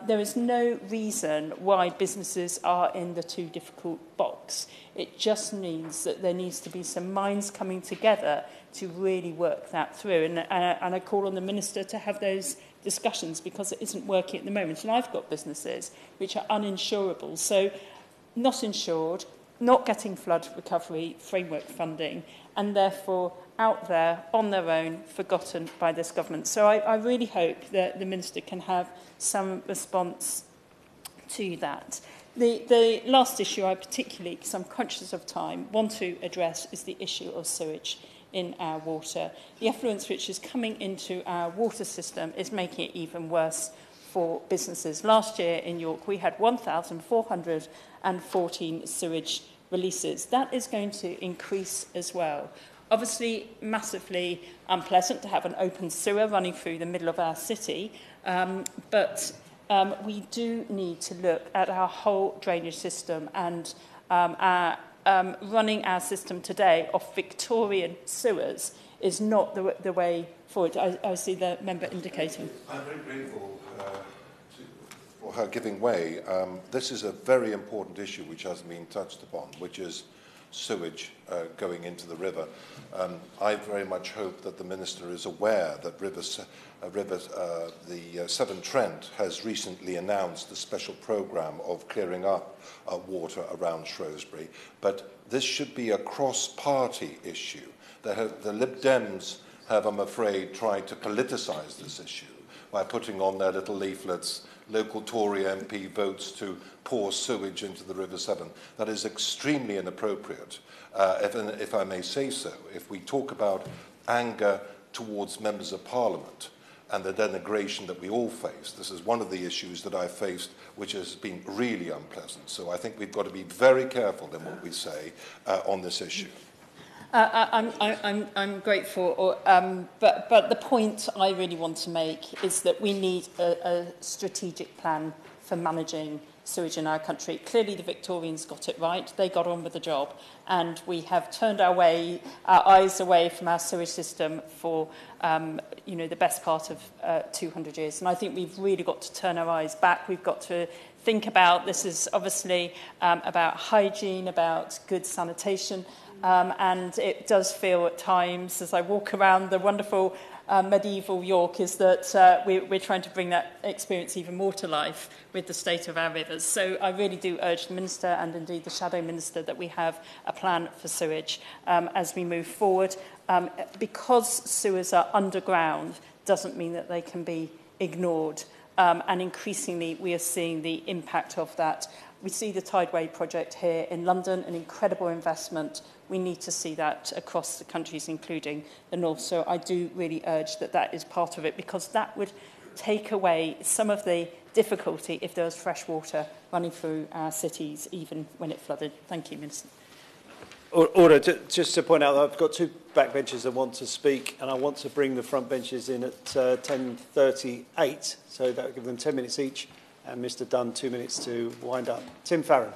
There is no reason why businesses are in the too difficult box. It just means that there needs to be some minds coming together to really work that through. And I call on the Minister to have those discussions, because it isn't working at the moment. And I've got businesses which are uninsurable, so not insured, not getting flood recovery framework funding, and therefore out there on their own, forgotten by this government. So I really hope that the Minister can have some response to that. The last issue I particularly, because I'm conscious of time, want to address is the issue of sewage in our water. The effluence which is coming into our water system is making it even worse for businesses. Last year in York, we had 1,414 sewage releases. That is going to increase as well. Obviously, massively unpleasant to have an open sewer running through the middle of our city, but we do need to look at our whole drainage system, and running our system today off Victorian sewers is not the way forward. I see the member indicating. I'm very grateful for her giving way. This is a very important issue which hasn't been touched upon, which is sewage going into the river. I very much hope that the Minister is aware that the Severn Trent has recently announced a special programme of clearing up water around Shrewsbury, but this should be a cross-party issue. The Lib Dems have, I'm afraid, tried to politicise this issue by putting on their little leaflets, local Tory MP votes to pour sewage into the River Severn. That is extremely inappropriate, if I may say so. If we talk about anger towards members of Parliament and the denigration that we all face, this is one of the issues that I've faced which has been really unpleasant. So I think we've got to be very careful in what we say on this issue. I'm grateful, but the point I really want to make is that we need a strategic plan for managing sewage in our country. Clearly the Victorians got it right, they got on with the job, and we have turned our eyes away from our sewage system for the best part of 200 years. And I think we've really got to turn our eyes back. We've got to think about, this is obviously about hygiene, about good sanitation, and it does feel at times, as I walk around the wonderful medieval York, is that we're trying to bring that experience even more to life with the state of our rivers. So I really do urge the Minister and indeed the Shadow Minister that we have a plan for sewage as we move forward. Because sewers are underground doesn't mean that they can be ignored. And increasingly we are seeing the impact of that. We see the Tideway project here in London, an incredible investment. We need to see that across the countries, including the North. So I do really urge that that is part of it, because that would take away some of the difficulty if there was fresh water running through our cities, even when it flooded. Thank you, Minister. Order. Just to point out that I've got two backbenchers that want to speak, and I want to bring the front benches in at 10:38, so that will give them 10 minutes each, and Mr Dunn 2 minutes to wind up. Tim Farron.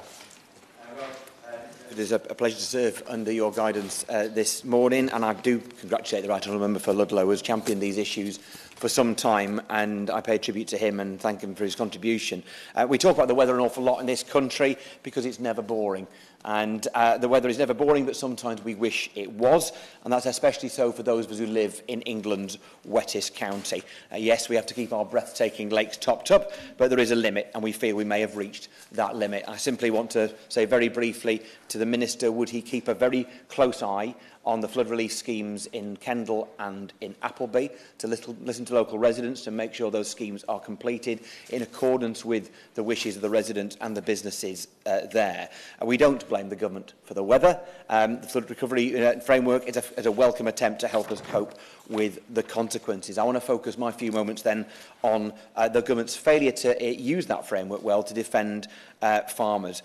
It is a pleasure to serve under your guidance this morning, and I do congratulate the Right Honourable Member for Ludlow, who has championed these issues for some time, and I pay tribute to him and thank him for his contribution. We talk about the weather an awful lot in this country because it's never boring. And the weather is never boring, but sometimes we wish it was, and that's especially so for those of us who live in England's wettest county. Yes, we have to keep our breathtaking lakes topped up, but there is a limit, and we feel we may have reached that limit. I simply want to say very briefly to the Minister, would he keep a very close eye on the flood relief schemes in Kendal and in Appleby, to listen to local residents to make sure those schemes are completed in accordance with the wishes of the residents and the businesses there. We don't blame the government for the weather. The flood recovery framework is a welcome attempt to help us cope with the consequences. I want to focus my few moments then on the government's failure to use that framework well to defend farmers.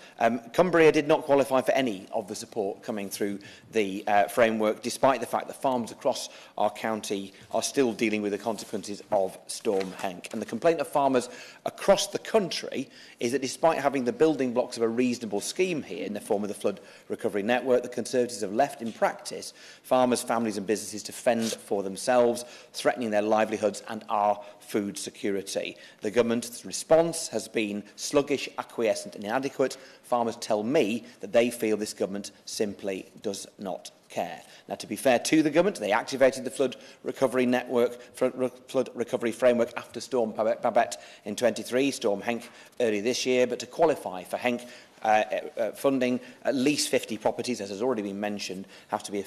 Cumbria did not qualify for any of the support coming through the framework, despite the fact that farmers across our county are still dealing with the consequences of Storm Henk. And the complaint of farmers across the country is that despite having the building blocks of a reasonable scheme here in the form of the Flood Recovery Network, the Conservatives have left in practice farmers, families and businesses to fend for themselves, threatening their livelihoods and our food security. The government's response has been sluggish, acquiescent and inadequate. Farmers tell me that they feel this government simply does not care. Now, to be fair to the government, they activated the Flood Recovery Network, Flood Recovery Framework after Storm Babette in 23, Storm Henk early this year, but to qualify for Henk, funding. At least 50 properties, as has already been mentioned, have to be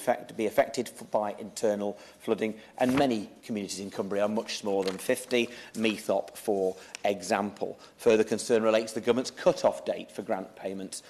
affected by internal flooding, and many communities in Cumbria are much smaller than 50, Meathop for example. Further concern relates to the government's cut-off date for grant payments,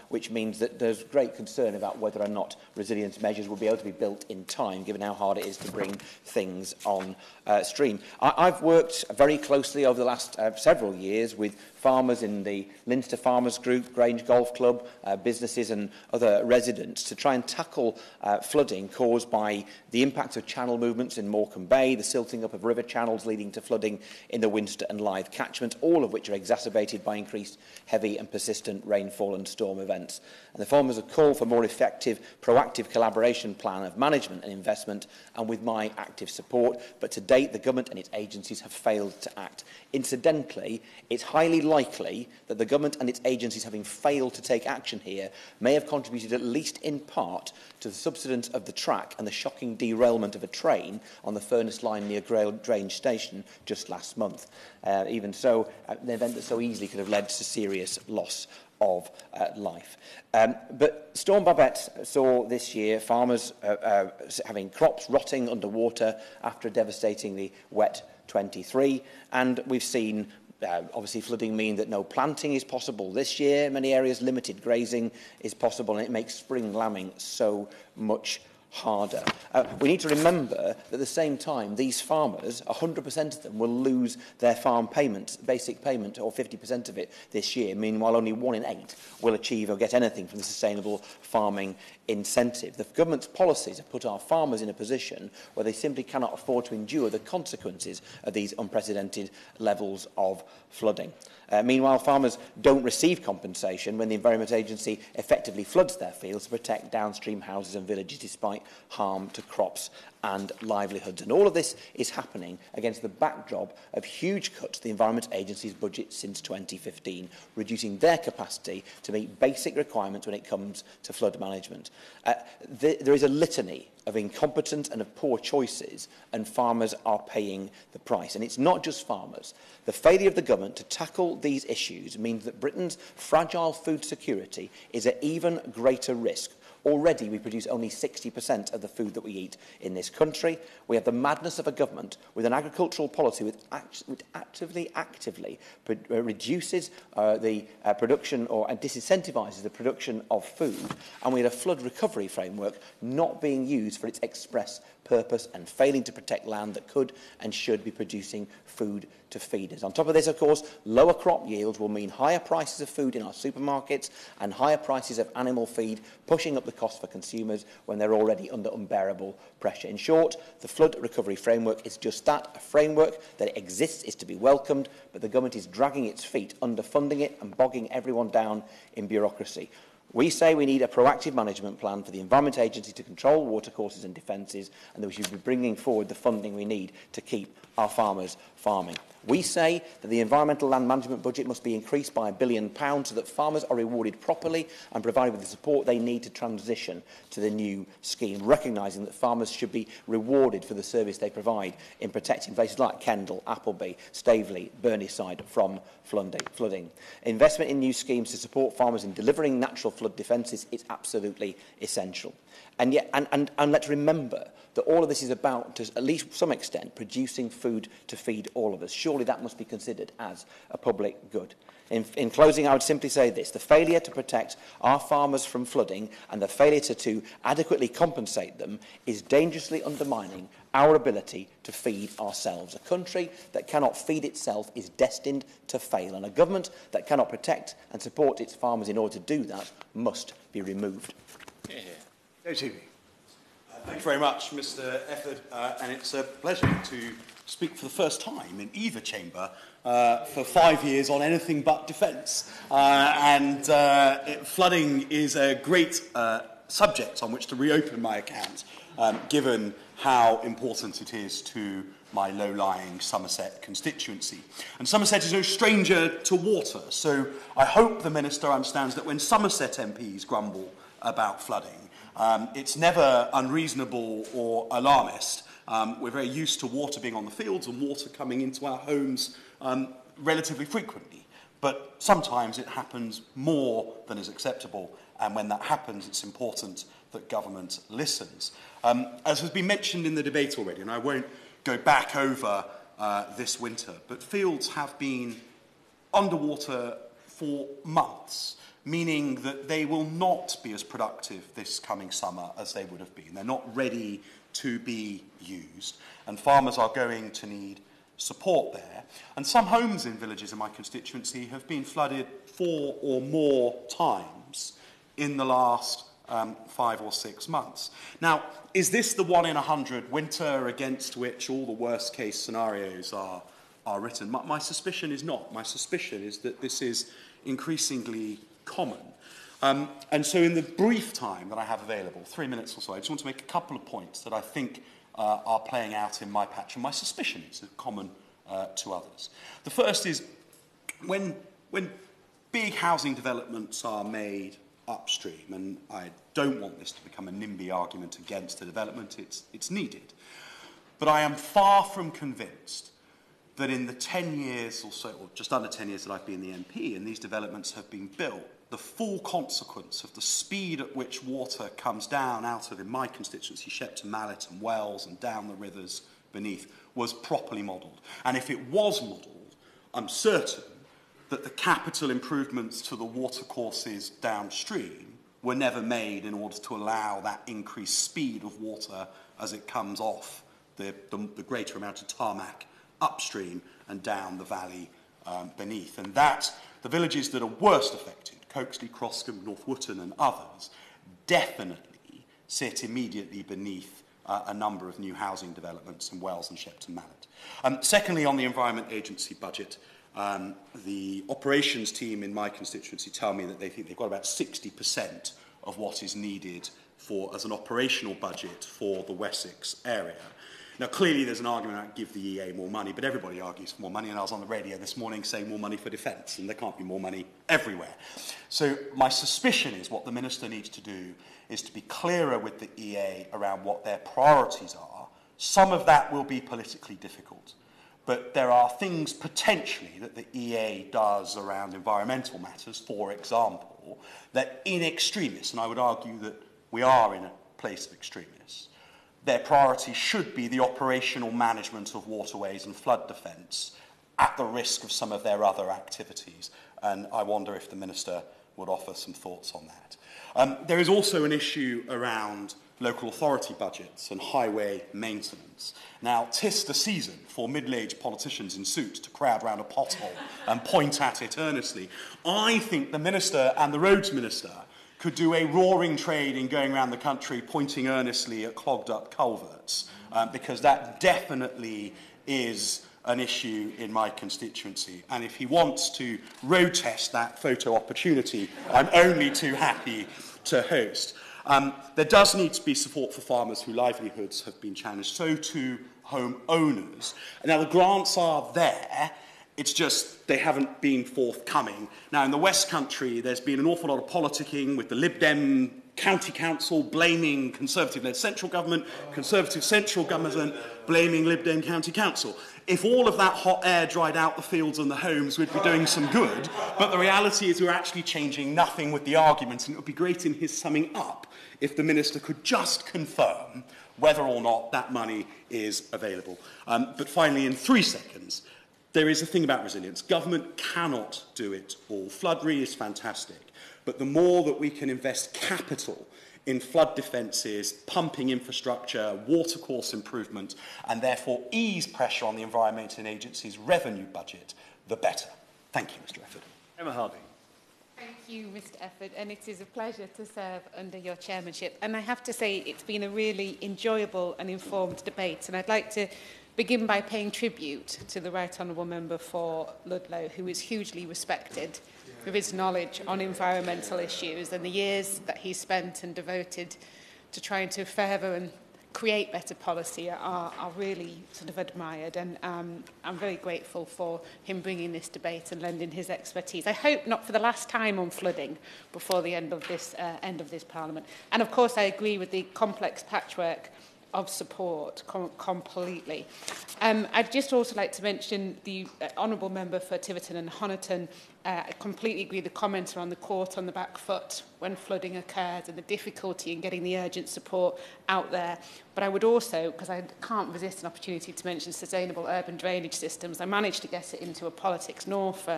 which means that there's great concern about whether or not resilience measures will be able to be built in time, given how hard it is to bring things on stream. I've worked very closely over the last several years with farmers in the Leinster Farmers Group, Grange Golf Club, businesses and other residents to try and tackle flooding caused by the impact of channel movements in Morecambe Bay, the silting up of river channels leading to flooding in the Winster and Lythe catchments, all of which are exacerbated by increased heavy and persistent rainfall and storm events. And the farmers have called for more effective, proactive collaboration plan of management and investment, and with my active support, but to date the government and its agencies have failed to act. Incidentally, it's highly likely that the government and its agencies, having failed to take action here, may have contributed at least in part to the subsidence of the track and the shocking derailment of a train on the Furness line near Grange Station just last month. Even so, an event that so easily could have led to serious loss of life. But Storm Babette saw this year farmers having crops rotting underwater after a devastatingly wet 23, and we've seen obviously flooding mean that no planting is possible this year. Many areas limited grazing is possible, and it makes spring lambing so much harder. We need to remember that at the same time, these farmers, 100% of them, will lose their farm payment, basic payment, or 50% of it this year. Meanwhile, only 1 in 8 will achieve or get anything from the sustainable farming incentive. The government's policies have put our farmers in a position where they simply cannot afford to endure the consequences of these unprecedented levels of flooding. Meanwhile, farmers don't receive compensation when the Environment Agency effectively floods their fields to protect downstream houses and villages despite harm to crops and livelihoods. And all of this is happening against the backdrop of huge cuts to the Environment Agency's budget since 2015, reducing their capacity to meet basic requirements when it comes to flood management. There is a litany of incompetent and of poor choices, and farmers are paying the price. And it's not just farmers. The failure of the government to tackle these issues means that Britain's fragile food security is at even greater risk. Already, we produce only 60% of the food that we eat in this country. We have the madness of a government with an agricultural policy which actively reduces the production and disincentivises the production of food. And we have a flood recovery framework not being used for its express purpose and failing to protect land that could and should be producing food to feeders. On top of this, of course, lower crop yields will mean higher prices of food in our supermarkets and higher prices of animal feed, pushing up the cost for consumers when they're already under unbearable pressure. In short, the flood recovery framework is just that, a framework that exists is to be welcomed, but the government is dragging its feet, underfunding it and bogging everyone down in bureaucracy. We say we need a proactive management plan for the Environment Agency to control watercourses and defences, and that we should be bringing forward the funding we need to keep our farmers farming. We say that the environmental land management budget must be increased by £1 billion so that farmers are rewarded properly and provided with the support they need to transition to the new scheme, recognising that farmers should be rewarded for the service they provide in protecting places like Kendal, Appleby, Staveley, Burneside from flooding. Investment in new schemes to support farmers in delivering natural flood defences is absolutely essential. And let's remember that all of this is about, to at least some extent, producing food to feed all of us. Surely that must be considered as a public good. In closing, I would simply say this: the failure to protect our farmers from flooding and the failure to adequately compensate them is dangerously undermining our ability to feed ourselves. A country that cannot feed itself is destined to fail, and a government that cannot protect and support its farmers in order to do that must be removed. Thank you very much, Mr. Efford, and it's a pleasure to speak for the first time in either chamber for 5 years on anything but defence. Flooding is a great subject on which to reopen my account, given how important it is to my low-lying Somerset constituency. And Somerset is no stranger to water, so I hope the Minister understands that when Somerset MPs grumble about flooding, it's never unreasonable or alarmist. We're very used to water being on the fields and water coming into our homes relatively frequently. But sometimes it happens more than is acceptable, and when that happens, it's important that government listens. As has been mentioned in the debate already, and I won't go back over this winter, but fields have been underwater for months, meaning that they will not be as productive this coming summer as they would have been. They're not ready to be used, and farmers are going to need support there. And some homes in villages in my constituency have been flooded 4 or more times in the last 5 or 6 months. Now, is this the 1 in 100 winter against which all the worst case scenarios are written? My suspicion is not. My suspicion is that this is increasingly common. And so in the brief time that I have available, 3 minutes or so, I just want to make a couple of points that I think are playing out in my patch, and my suspicion is common to others. The first is when big housing developments are made upstream, and I don't want this to become a NIMBY argument against the development, it's needed. But I am far from convinced that in the 10 years or so, or just under 10 years that I've been the MP and these developments have been built, the full consequence of the speed at which water comes down out of, in my constituency, Shepton Mallet and Wells and down the rivers beneath, was properly modelled. And if it was modelled, I'm certain that the capital improvements to the watercourses downstream were never made in order to allow that increased speed of water as it comes off the greater amount of tarmac upstream and down the valley beneath. And that, the villages that are worst affected, Cokesley, Croscombe, North Wootton and others, definitely sit immediately beneath a number of new housing developments in Wells and Shepton Mallet. Secondly, on the Environment Agency budget, the operations team in my constituency tell me that they think they've got about 60% of what is needed as an operational budget for the Wessex area. Now, clearly there's an argument about give the EA more money, but everybody argues for more money, and I was on the radio this morning saying more money for defence, and there can't be more money everywhere. So my suspicion is what the Minister needs to do is to be clearer with the EA around what their priorities are. Some of that will be politically difficult, but there are things potentially that the EA does around environmental matters, for example, that in extremis, and I would argue that we are in a place of extremis, their priority should be the operational management of waterways and flood defence at the risk of some of their other activities. And I wonder if the Minister would offer some thoughts on that. There is also an issue around local authority budgets and highway maintenance. Now, 'tis the season for middle-aged politicians in suits to crowd round a pothole and point at it earnestly. I think the Minister and the Roads Minister could do a roaring trade in going around the country pointing earnestly at clogged up culverts, because that definitely is an issue in my constituency. And if he wants to road test that photo opportunity, I'm only too happy to host. There does need to be support for farmers whose livelihoods have been challenged, so too home owners. Now, the grants are there, it's just they haven't been forthcoming. Now, in the West Country, there's been an awful lot of politicking with the Lib Dem County Council blaming Conservative-led central government, Conservative central government blaming Lib Dem County Council. If all of that hot air dried out the fields and the homes, we'd be doing some good. But the reality is we're actually changing nothing with the argument, and it would be great in his summing up if the Minister could just confirm whether or not that money is available. But finally, in 3 seconds, there is a thing about resilience. Government cannot do it all. Flood re is fantastic, but the more that we can invest capital in flood defences, pumping infrastructure, watercourse improvement, and therefore ease pressure on the Environment Agency's revenue budget, the better. Thank you, Mr. Efford. Emma Hardy. Thank you, Mr. Efford, and it is a pleasure to serve under your chairmanship. And I have to say it's been a really enjoyable and informed debate, and I'd like to begin by paying tribute to the Right Honourable Member for Ludlow, who is hugely respected for his knowledge on environmental issues and the years that he spent and devoted to trying to further and create better policy are really sort of admired. And I'm very grateful for him bringing this debate and lending his expertise. I hope not for the last time on flooding before the end of this Parliament. And of course, I agree with the complex patchwork of support completely. I'd just also like to mention the honourable member for Tiverton and Honiton. I completely agree the comments around the court on the back foot when flooding occurs and the difficulty in getting the urgent support out there. But I would also, because I can't resist an opportunity to mention sustainable urban drainage systems, I managed to get it into a Politics North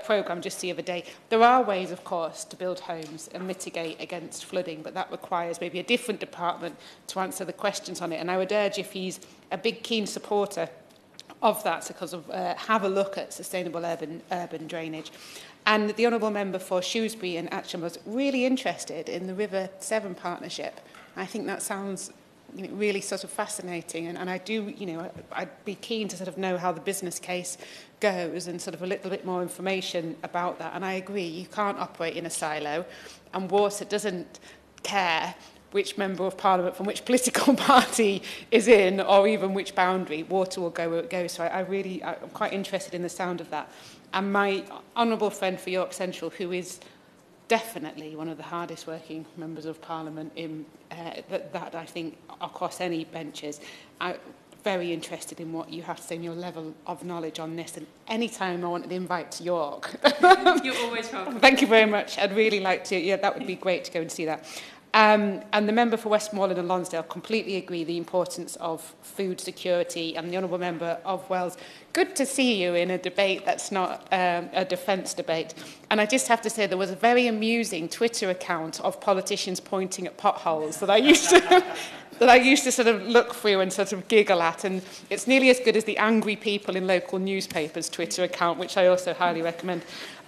programme just the other day. There are ways, of course, to build homes and mitigate against flooding, but that requires maybe a different department to answer the questions on it. And I would urge, if he's a big, keen supporter of that, because of have a look at sustainable urban drainage. And the honourable member for Shrewsbury and Atcham was really interested in the River Severn partnership. I think that sounds really sort of fascinating, and I do, I'd be keen to sort of know how the business case goes and sort of a little bit more information about that. And I agree, you can't operate in a silo, and water doesn't care which member of parliament from which political party is in, or even which boundary. Water will go where it goes. So I'm quite interested in the sound of that. And my honourable friend for York Central, who is definitely one of the hardest working members of parliament in that I think across any benches, I'm very interested in what you have to say and your level of knowledge on this. And any time I want an invite to York, you're always welcome. Thank you very much. I'd really like to. Yeah, that would be great to go and see that. And the member for Westmoreland and Lonsdale completely agree the importance of food security, and the honourable member of Wells. Good to see you in a debate that's not a defence debate. And I just have to say there was a very amusing Twitter account of politicians pointing at potholes that I used to sort of look through and sort of giggle at, and it's nearly as good as the angry people in local newspapers Twitter account, which I also highly recommend.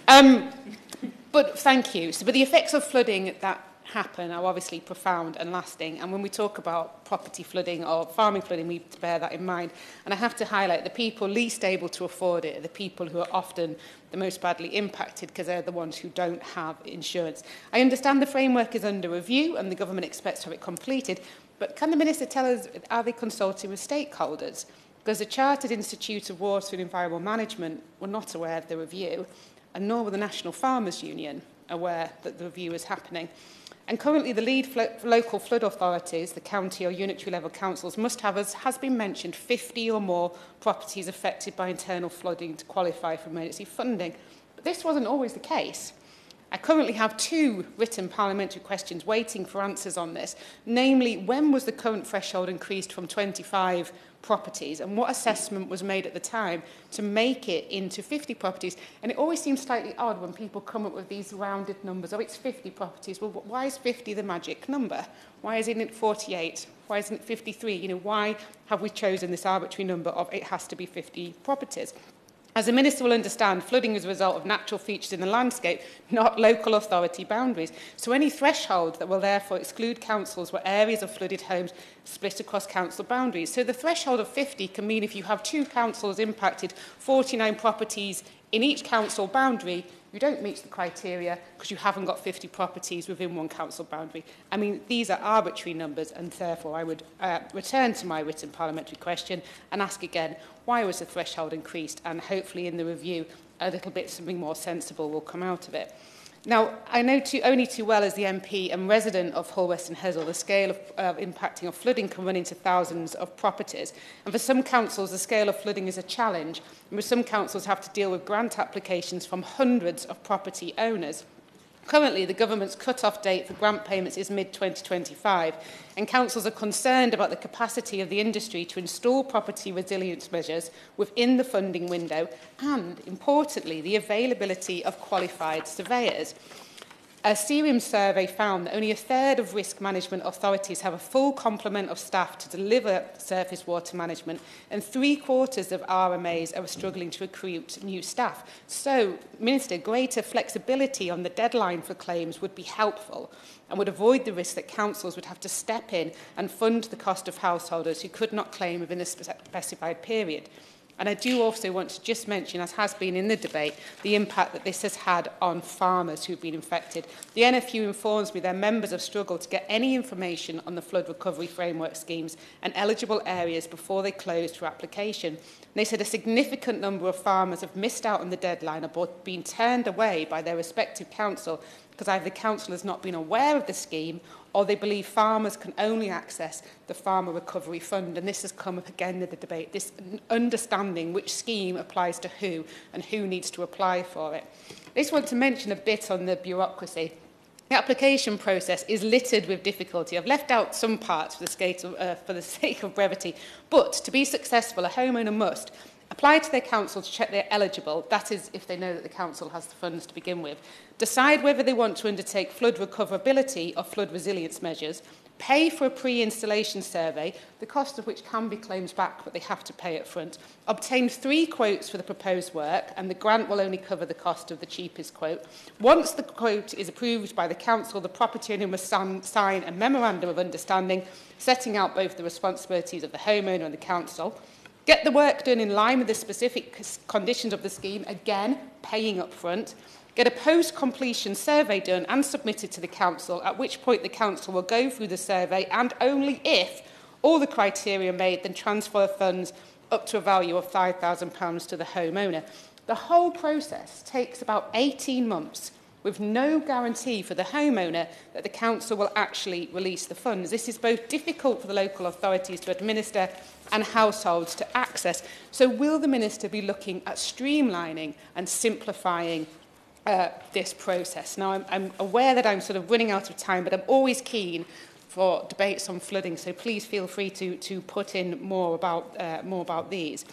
But thank you. But the effects of flooding that happen are obviously profound and lasting, and when we talk about property flooding or farming flooding, we need to bear that in mind. And I have to highlight the people least able to afford it are the people who are often the most badly impacted, because they're the ones who don't have insurance. I understand the framework is under review and the government expects to have it completed, but can the Minister tell us, are they consulting with stakeholders? Because the Chartered Institute of Water and Environmental Management were not aware of the review, and nor were the National Farmers Union aware that the review is happening. And currently the lead local flood authorities, the county or unitary level councils, must have, as has been mentioned, 50 or more properties affected by internal flooding to qualify for emergency funding. But this wasn't always the case. I currently have 2 written parliamentary questions waiting for answers on this, namely, when was the current threshold increased from 25 properties, and what assessment was made at the time to make it into 50 properties? And it always seems slightly odd when people come up with these rounded numbers. Oh, it's 50 properties. Well, why is 50 the magic number? Why isn't it 48? Why isn't it 53? Why have we chosen this arbitrary number of it has to be 50 properties? As the Minister will understand, flooding is a result of natural features in the landscape, not local authority boundaries. So any threshold that will therefore exclude councils where areas of flooded homes split across council boundaries. So the threshold of 50 can mean if you have 2 councils impacted, 49 properties in each council boundary, you don't meet the criteria because you haven't got 50 properties within one council boundary. I mean, these are arbitrary numbers, and therefore I would return to my written parliamentary question and ask again, why was the threshold increased? And hopefully in the review, a little bit something more sensible will come out of it. Now, I know only too well as the MP and resident of Hull West and Hessel, the scale of impacting of flooding can run into thousands of properties. And for some councils, the scale of flooding is a challenge. And some councils have to deal with grant applications from hundreds of property owners. Currently, the government's cut-off date for grant payments is mid-2025, and councils are concerned about the capacity of the industry to install property resilience measures within the funding window and, importantly, the availability of qualified surveyors. A CRIM survey found that only a third of risk management authorities have a full complement of staff to deliver surface water management, and 3/4 of RMAs are struggling to recruit new staff. So, Minister, greater flexibility on the deadline for claims would be helpful and would avoid the risk that councils would have to step in and fund the cost of householders who could not claim within a specified period. And I do also want to just mention, as has been in the debate, the impact that this has had on farmers who've been infected. The NFU informs me their members have struggled to get any information on the flood recovery framework schemes and eligible areas before they closed for application. And they said a significant number of farmers have missed out on the deadline or been turned away by their respective council because either the council has not been aware of the scheme or they believe farmers can only access the Farmer Recovery Fund. And this has come up again in the debate, this understanding which scheme applies to who and who needs to apply for it. I just want to mention a bit on the bureaucracy. The application process is littered with difficulty. I've left out some parts for the sake of brevity, but to be successful, a homeowner must apply to their council to check they're eligible, that is, if they know that the council has the funds to begin with, decide whether they want to undertake flood recoverability or flood resilience measures, pay for a pre-installation survey, the cost of which can be claimed back, but they have to pay up front, obtain 3 quotes for the proposed work, and the grant will only cover the cost of the cheapest quote. Once the quote is approved by the council, the property owner must sign a memorandum of understanding, setting out both the responsibilities of the homeowner and the council, get the work done in line with the specific conditions of the scheme, again, paying up front, get a post-completion survey done and submitted to the council, at which point the council will go through the survey and only if all the criteria are made, then transfer funds up to a value of £5,000 to the homeowner. The whole process takes about 18 months with no guarantee for the homeowner that the council will actually release the funds. This is both difficult for the local authorities to administer and households to access. So will the Minister be looking at streamlining and simplifying this process? Now, I'm aware that I'm sort of running out of time, but I'm always keen for debates on flooding, so please feel free to put in more about these.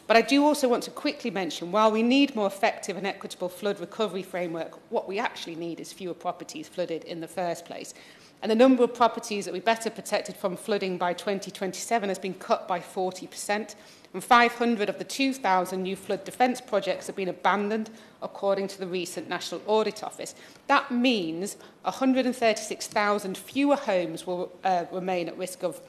But I do also want to quickly mention, while we need more effective and equitable flood recovery framework, what we actually need is fewer properties flooded in the first place. And the number of properties that will be better protected from flooding by 2027 has been cut by 40%, and 500 of the 2,000 new flood defence projects have been abandoned, according to the recent National Audit Office. That means 136,000 fewer homes will remain at risk of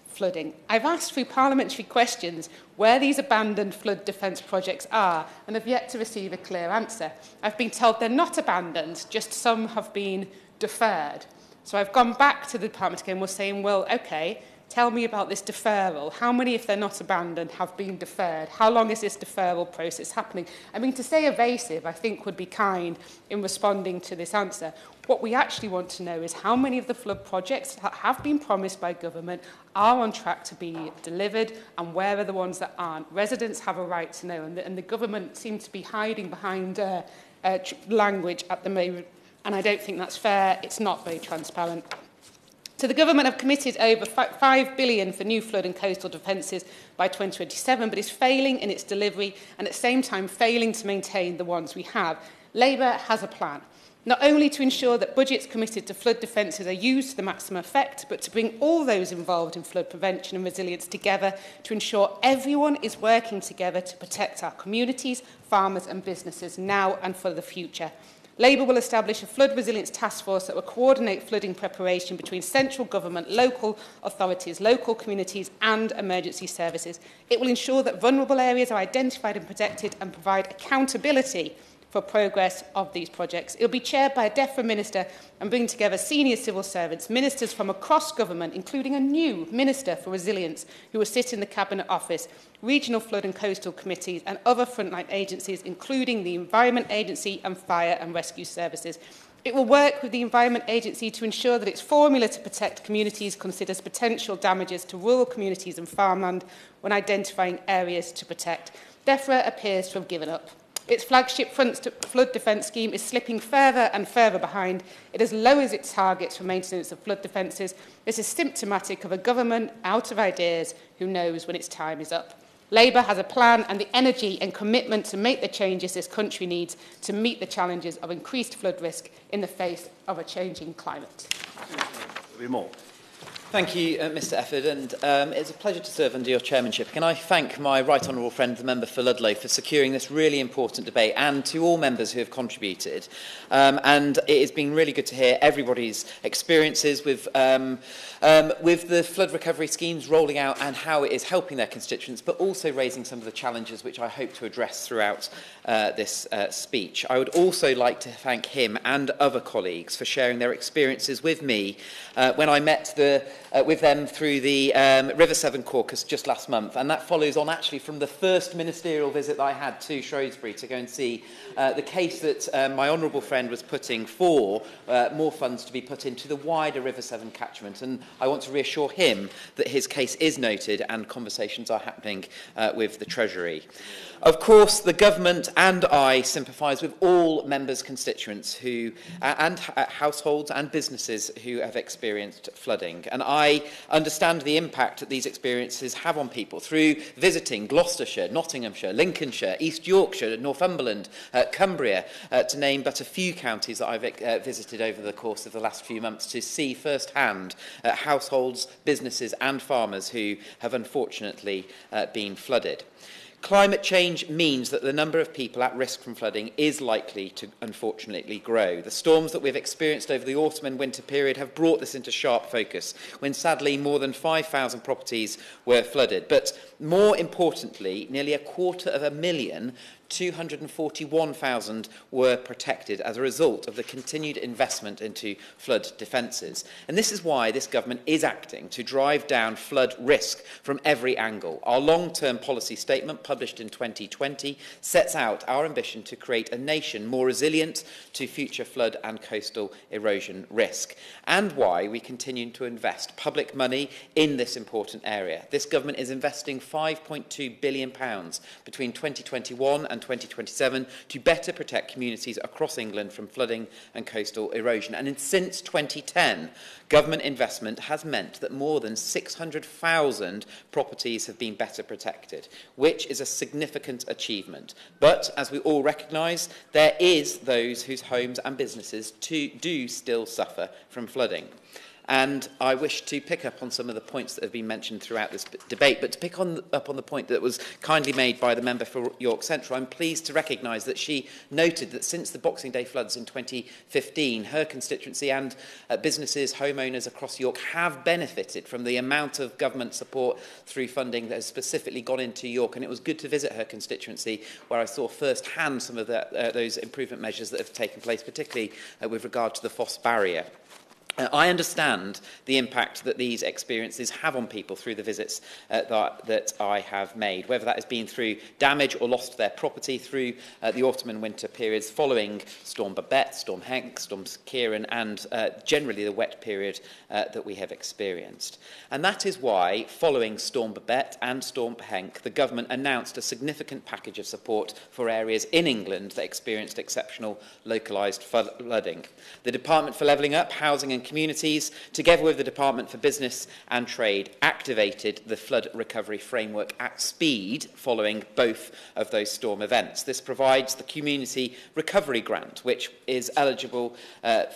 flooding. I've asked through parliamentary questions where these abandoned flood defence projects are and have yet to receive a clear answer. I've been told they're not abandoned, just some have been deferred. So I've gone back to the department again, we're saying, well, okay, tell me about this deferral. How many, if they're not abandoned, have been deferred? How long is this deferral process happening? I mean, to say evasive, I think, would be kind in responding to this answer. What we actually want to know is how many of the flood projects that have been promised by government are on track to be delivered, and where are the ones that aren't. Residents have a right to know, and the government seems to be hiding behind language at the moment, and I don't think that's fair. It's not very transparent. So the government have committed over £5 billion for new flood and coastal defences by 2027, but is failing in its delivery and at the same time failing to maintain the ones we have. Labour has a plan, not only to ensure that budgets committed to flood defences are used to the maximum effect, but to bring all those involved in flood prevention and resilience together to ensure everyone is working together to protect our communities, farmers and businesses now and for the future. Labour will establish a flood resilience task force that will coordinate flooding preparation between central government, local authorities, local communities and emergency services. It will ensure that vulnerable areas are identified and protected and provide accountability for progress of these projects. It will be chaired by a DEFRA minister and bring together senior civil servants, ministers from across government, including a new Minister for Resilience who will sit in the Cabinet Office, regional flood and coastal committees and other frontline agencies, including the Environment Agency and Fire and Rescue Services. It will work with the Environment Agency to ensure that its formula to protect communities considers potential damages to rural communities and farmland when identifying areas to protect. DEFRA appears to have given up. Its flagship flood defence scheme is slipping further and further behind. It has lowered its targets for maintenance of flood defences. This is symptomatic of a government out of ideas who knows when its time is up. Labour has a plan and the energy and commitment to make the changes this country needs to meet the challenges of increased flood risk in the face of a changing climate. Thank you, Mr Efford, and it's a pleasure to serve under your chairmanship. Can I thank my right honourable friend, the member for Ludlow, for securing this really important debate, and to all members who have contributed. And it has been really good to hear everybody's experiences with the flood recovery schemes rolling out and how it is helping their constituents, but also raising some of the challenges which I hope to address throughout this speech. I would also like to thank him and other colleagues for sharing their experiences with me when I met the with them through the River Severn caucus just last month, and that follows on actually from the first ministerial visit that I had to Shrewsbury to go and see the case that my honourable friend was putting for more funds to be put into the wider River Severn catchment. And I want to reassure him that his case is noted and conversations are happening with the Treasury. Of course, the government and I sympathise with all members' constituents who, and households and businesses who have experienced flooding. And I understand the impact that these experiences have on people through visiting Gloucestershire, Nottinghamshire, Lincolnshire, East Yorkshire, Northumberland, Cumbria, to name but a few counties that I've visited over the course of the last few months to see firsthand households, businesses and farmers who have unfortunately been flooded. Climate change means that the number of people at risk from flooding is likely to, unfortunately, grow. The storms that we've experienced over the autumn and winter period have brought this into sharp focus, when sadly more than 5,000 properties were flooded. But more importantly, nearly 250,000 241,000 were protected as a result of the continued investment into flood defences. And this is why this government is acting to drive down flood risk from every angle. Our long-term policy statement, published in 2020, sets out our ambition to create a nation more resilient to future flood and coastal erosion risk, and why we continue to invest public money in this important area. This government is investing £5.2 billion between 2021 and 2027 to better protect communities across England from flooding and coastal erosion. And since 2010, government investment has meant that more than 600,000 properties have been better protected, which is a significant achievement. But, as we all recognise, there is those whose homes and businesses do still suffer from flooding. And I wish to pick up on some of the points that have been mentioned throughout this debate, but to pick up on the point that was kindly made by the member for York Central, I'm pleased to recognise that she noted that since the Boxing Day floods in 2015, her constituency and businesses, homeowners across York have benefited from the amount of government support through funding that has specifically gone into York. And it was good to visit her constituency, where I saw firsthand some of those improvement measures that have taken place, particularly with regard to the Foss barrier. I understand the impact that these experiences have on people through the visits that I have made, whether that has been through damage or loss to their property through the autumn and winter periods following Storm Babette, Storm Henk, Storm Kieran, and generally the wet period that we have experienced. And that is why, following Storm Babette and Storm Henk, the government announced a significant package of support for areas in England that experienced exceptional localised flooding. The Department for Levelling Up, Housing and Communities, together with the Department for Business and Trade, activated the flood recovery framework at speed following both of those storm events. This provides the Community Recovery Grant, which is eligible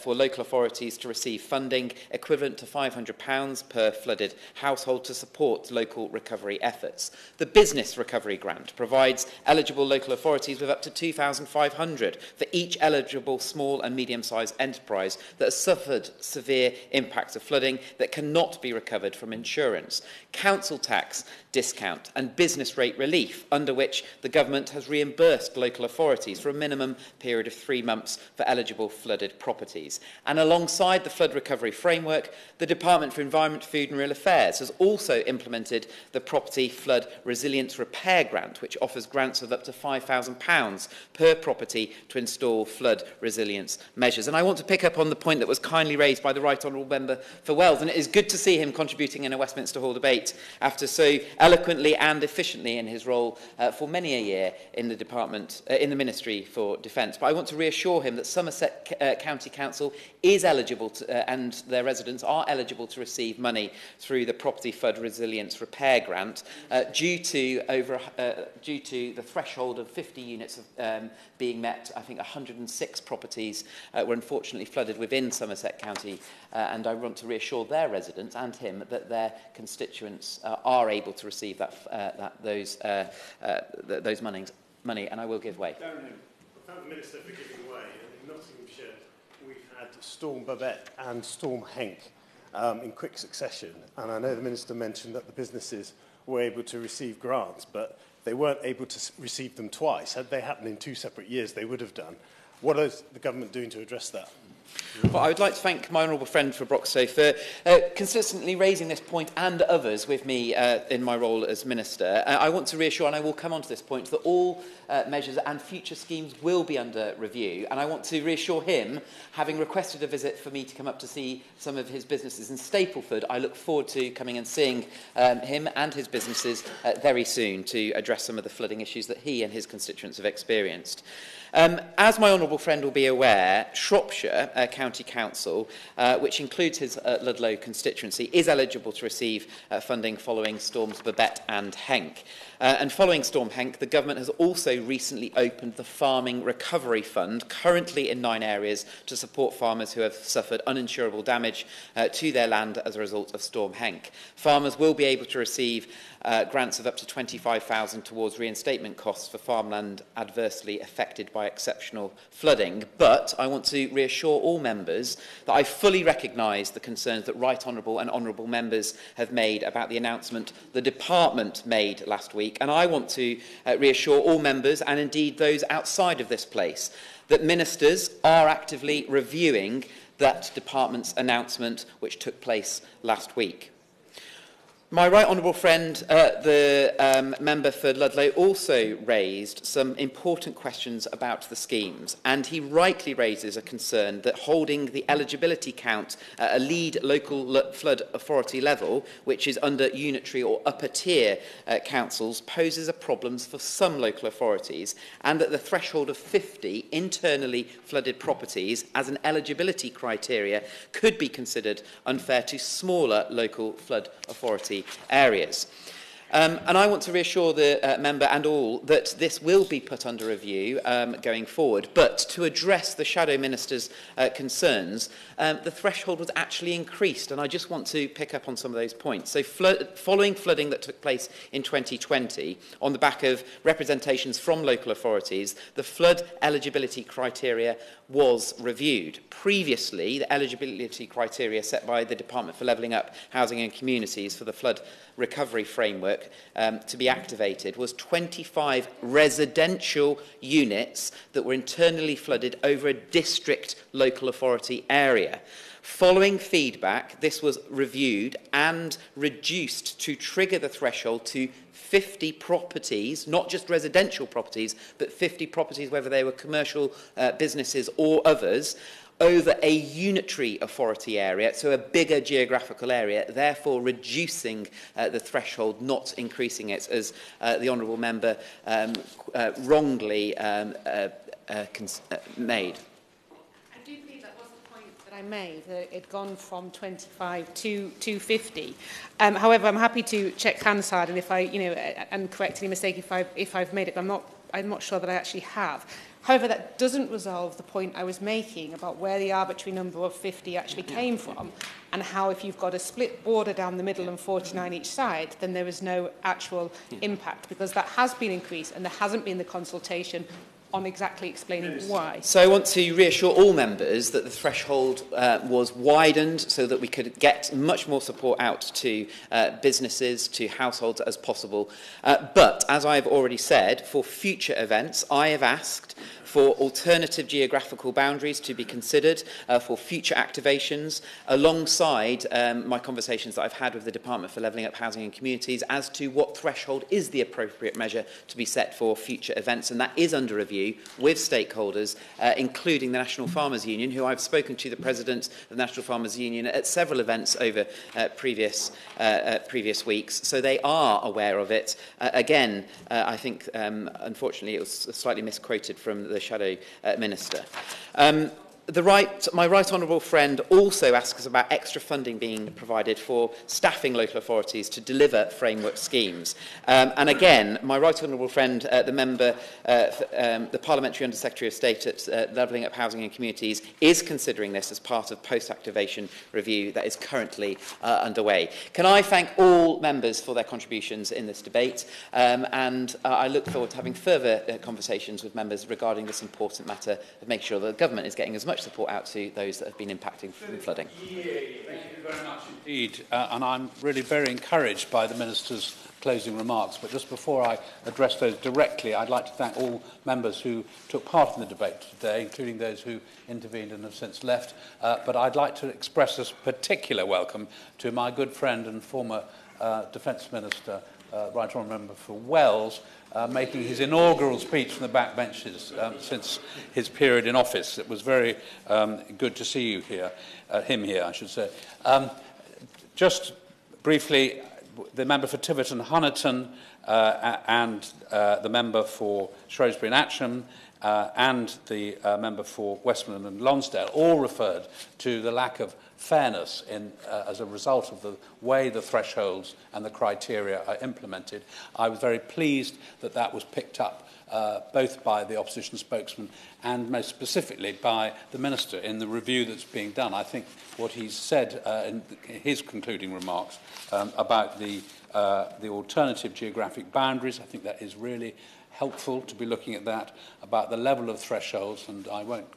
for local authorities to receive funding equivalent to £500 per flooded household to support local recovery efforts. The Business Recovery Grant provides eligible local authorities with up to £2,500 for each eligible small and medium-sized enterprise that has suffered severe impacts of flooding that cannot be recovered from insurance, council tax discount and business rate relief, under which the government has reimbursed local authorities for a minimum period of 3 months for eligible flooded properties. And alongside the flood recovery framework, the Department for Environment, Food and Rural Affairs has also implemented the Property Flood Resilience Repair Grant, which offers grants of up to £5,000 per property to install flood resilience measures. And I want to pick up on the point that was kindly raised by the Right Honourable Member for Wells, and it is good to see him contributing in a Westminster Hall debate after so eloquently and efficiently in his role for many a year in the department, in the Ministry for Defence. But I want to reassure him that Somerset County Council is eligible to, and their residents are eligible to receive money through the Property Flood Resilience Repair Grant due to the threshold of 50 units being met. I think 106 properties were unfortunately flooded within Somerset County, and I want to reassure their residents and him that their constituents are able to receive those money, and I will give way. I thank the Minister for giving way. In Nottinghamshire, we've had Storm Babette and Storm Henk in quick succession, and I know the Minister mentioned that the businesses were able to receive grants, but they weren't able to receive them twice. Had they happened in 2 separate years, they would have done. What is the government doing to address that? Well, I would like to thank my honourable friend for Broxtowe for consistently raising this point and others with me in my role as Minister. I want to reassure, and I will come on to this point, that all measures and future schemes will be under review. And I want to reassure him, having requested a visit for me to come up to see some of his businesses in Stapleford, I look forward to coming and seeing him and his businesses very soon to address some of the flooding issues that he and his constituents have experienced. As my honourable friend will be aware, Shropshire County Council, which includes his Ludlow constituency, is eligible to receive funding following storms Babette and Henk. And following Storm Henk, the government has also recently opened the Farming Recovery Fund, currently in 9 areas, to support farmers who have suffered uninsurable damage to their land as a result of Storm Henk. Farmers will be able to receive grants of up to £25,000 towards reinstatement costs for farmland adversely affected by exceptional flooding. But I want to reassure all members that I fully recognise the concerns that Right Honourable and Honourable members have made about the announcement the Department made last week. And I want to reassure all members, and indeed those outside of this place, that ministers are actively reviewing that Department's announcement which took place last week. My right honourable friend, the member for Ludlow, also raised some important questions about the schemes, and he rightly raises a concern that holding the eligibility count at a lead local flood authority level, which is under unitary or upper tier councils, poses a problem for some local authorities, and that the threshold of 50 internally flooded properties as an eligibility criteria could be considered unfair to smaller local flood authority areas. And I want to reassure the member and all that this will be put under review going forward. But to address the Shadow Minister's concerns, the threshold was actually increased. And I just want to pick up on some of those points. So following flooding that took place in 2020, on the back of representations from local authorities, the flood eligibility criteria was reviewed. Previously, the eligibility criteria set by the Department for Levelling Up Housing and Communities for the flood recovery framework to be activated was 25 residential units that were internally flooded over a district local authority area. Following feedback, this was reviewed and reduced to trigger the threshold to 50 properties, not just residential properties, but 50 properties, whether they were commercial businesses or others, over a unitary authority area, so a bigger geographical area, therefore reducing the threshold, not increasing it, as the honourable member wrongly made. I do believe that was the point that I made, that it had gone from 25 to 50. However, I'm happy to check Hansard, and if I, and correct any mistake if I've made it, but I'm not sure that I actually have. However, that doesn't resolve the point I was making about where the arbitrary number of 50 actually came from, and how if you've got a split border down the middle and 49 each side, then there is no actual impact, because that has been increased and there hasn't been the consultation on exactly explaining why. So I want to reassure all members that the threshold was widened so that we could get much more support out to businesses, to households as possible. But, as I have already said, for future events, I have asked for alternative geographical boundaries to be considered for future activations, alongside my conversations that I've had with the Department for Levelling Up Housing and Communities as to what threshold is the appropriate measure to be set for future events. And that is under review with stakeholders, including the National Farmers Union, who I've spoken to the President of the National Farmers Union at several events over previous weeks. So they are aware of it. Again, I think, unfortunately, it was slightly misquoted from the Shadow Minister. My right honourable friend also asks about extra funding being provided for staffing local authorities to deliver framework schemes. And again, my right honourable friend, the member, the Parliamentary Under-Secretary of State at Levelling Up Housing and Communities, is considering this as part of post-activation review that is currently underway. Can I thank all members for their contributions in this debate, and I look forward to having further conversations with members regarding this important matter of making sure that the government is getting as much support out to those that have been impacting from flooding. Thank you very much indeed. And I'm really very encouraged by the Minister's closing remarks. But just before I address those directly, I'd like to thank all members who took part in the debate today, including those who intervened and have since left. But I'd like to express a particular welcome to my good friend and former Defence Minister, Right Honourable Member for Wells, making his inaugural speech from the back benches since his period in office. It was very good to see you here, him here, I should say. Just briefly, the member for Tiverton Honiton and the member for Shrewsbury and Atcham and the member for Westminster and Lonsdale all referred to the lack of fairness as a result of the way the thresholds and the criteria are implemented. I was very pleased that that was picked up both by the opposition spokesman and most specifically by the Minister in the review that's being done. I think what he said in his concluding remarks about the alternative geographic boundaries, I think that is really helpful to be looking at that, about the level of thresholds, and I won't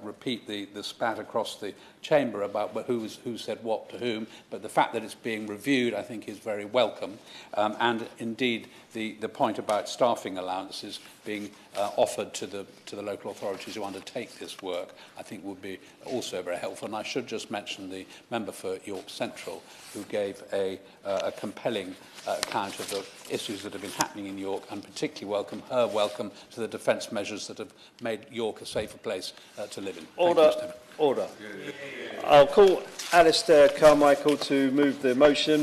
repeat the spat across the chamber about who said what to whom, but the fact that it's being reviewed, I think, is very welcome. And indeed, the point about staffing allowances being offered to the local authorities who undertake this work, I think would be also very helpful. And I should just mention the member for York Central, who gave a compelling account of the issues that have been happening in York, and particularly welcome to the defence measures that have made York a safer place to live in. Order. I'll call Alistair Carmichael to move the motion.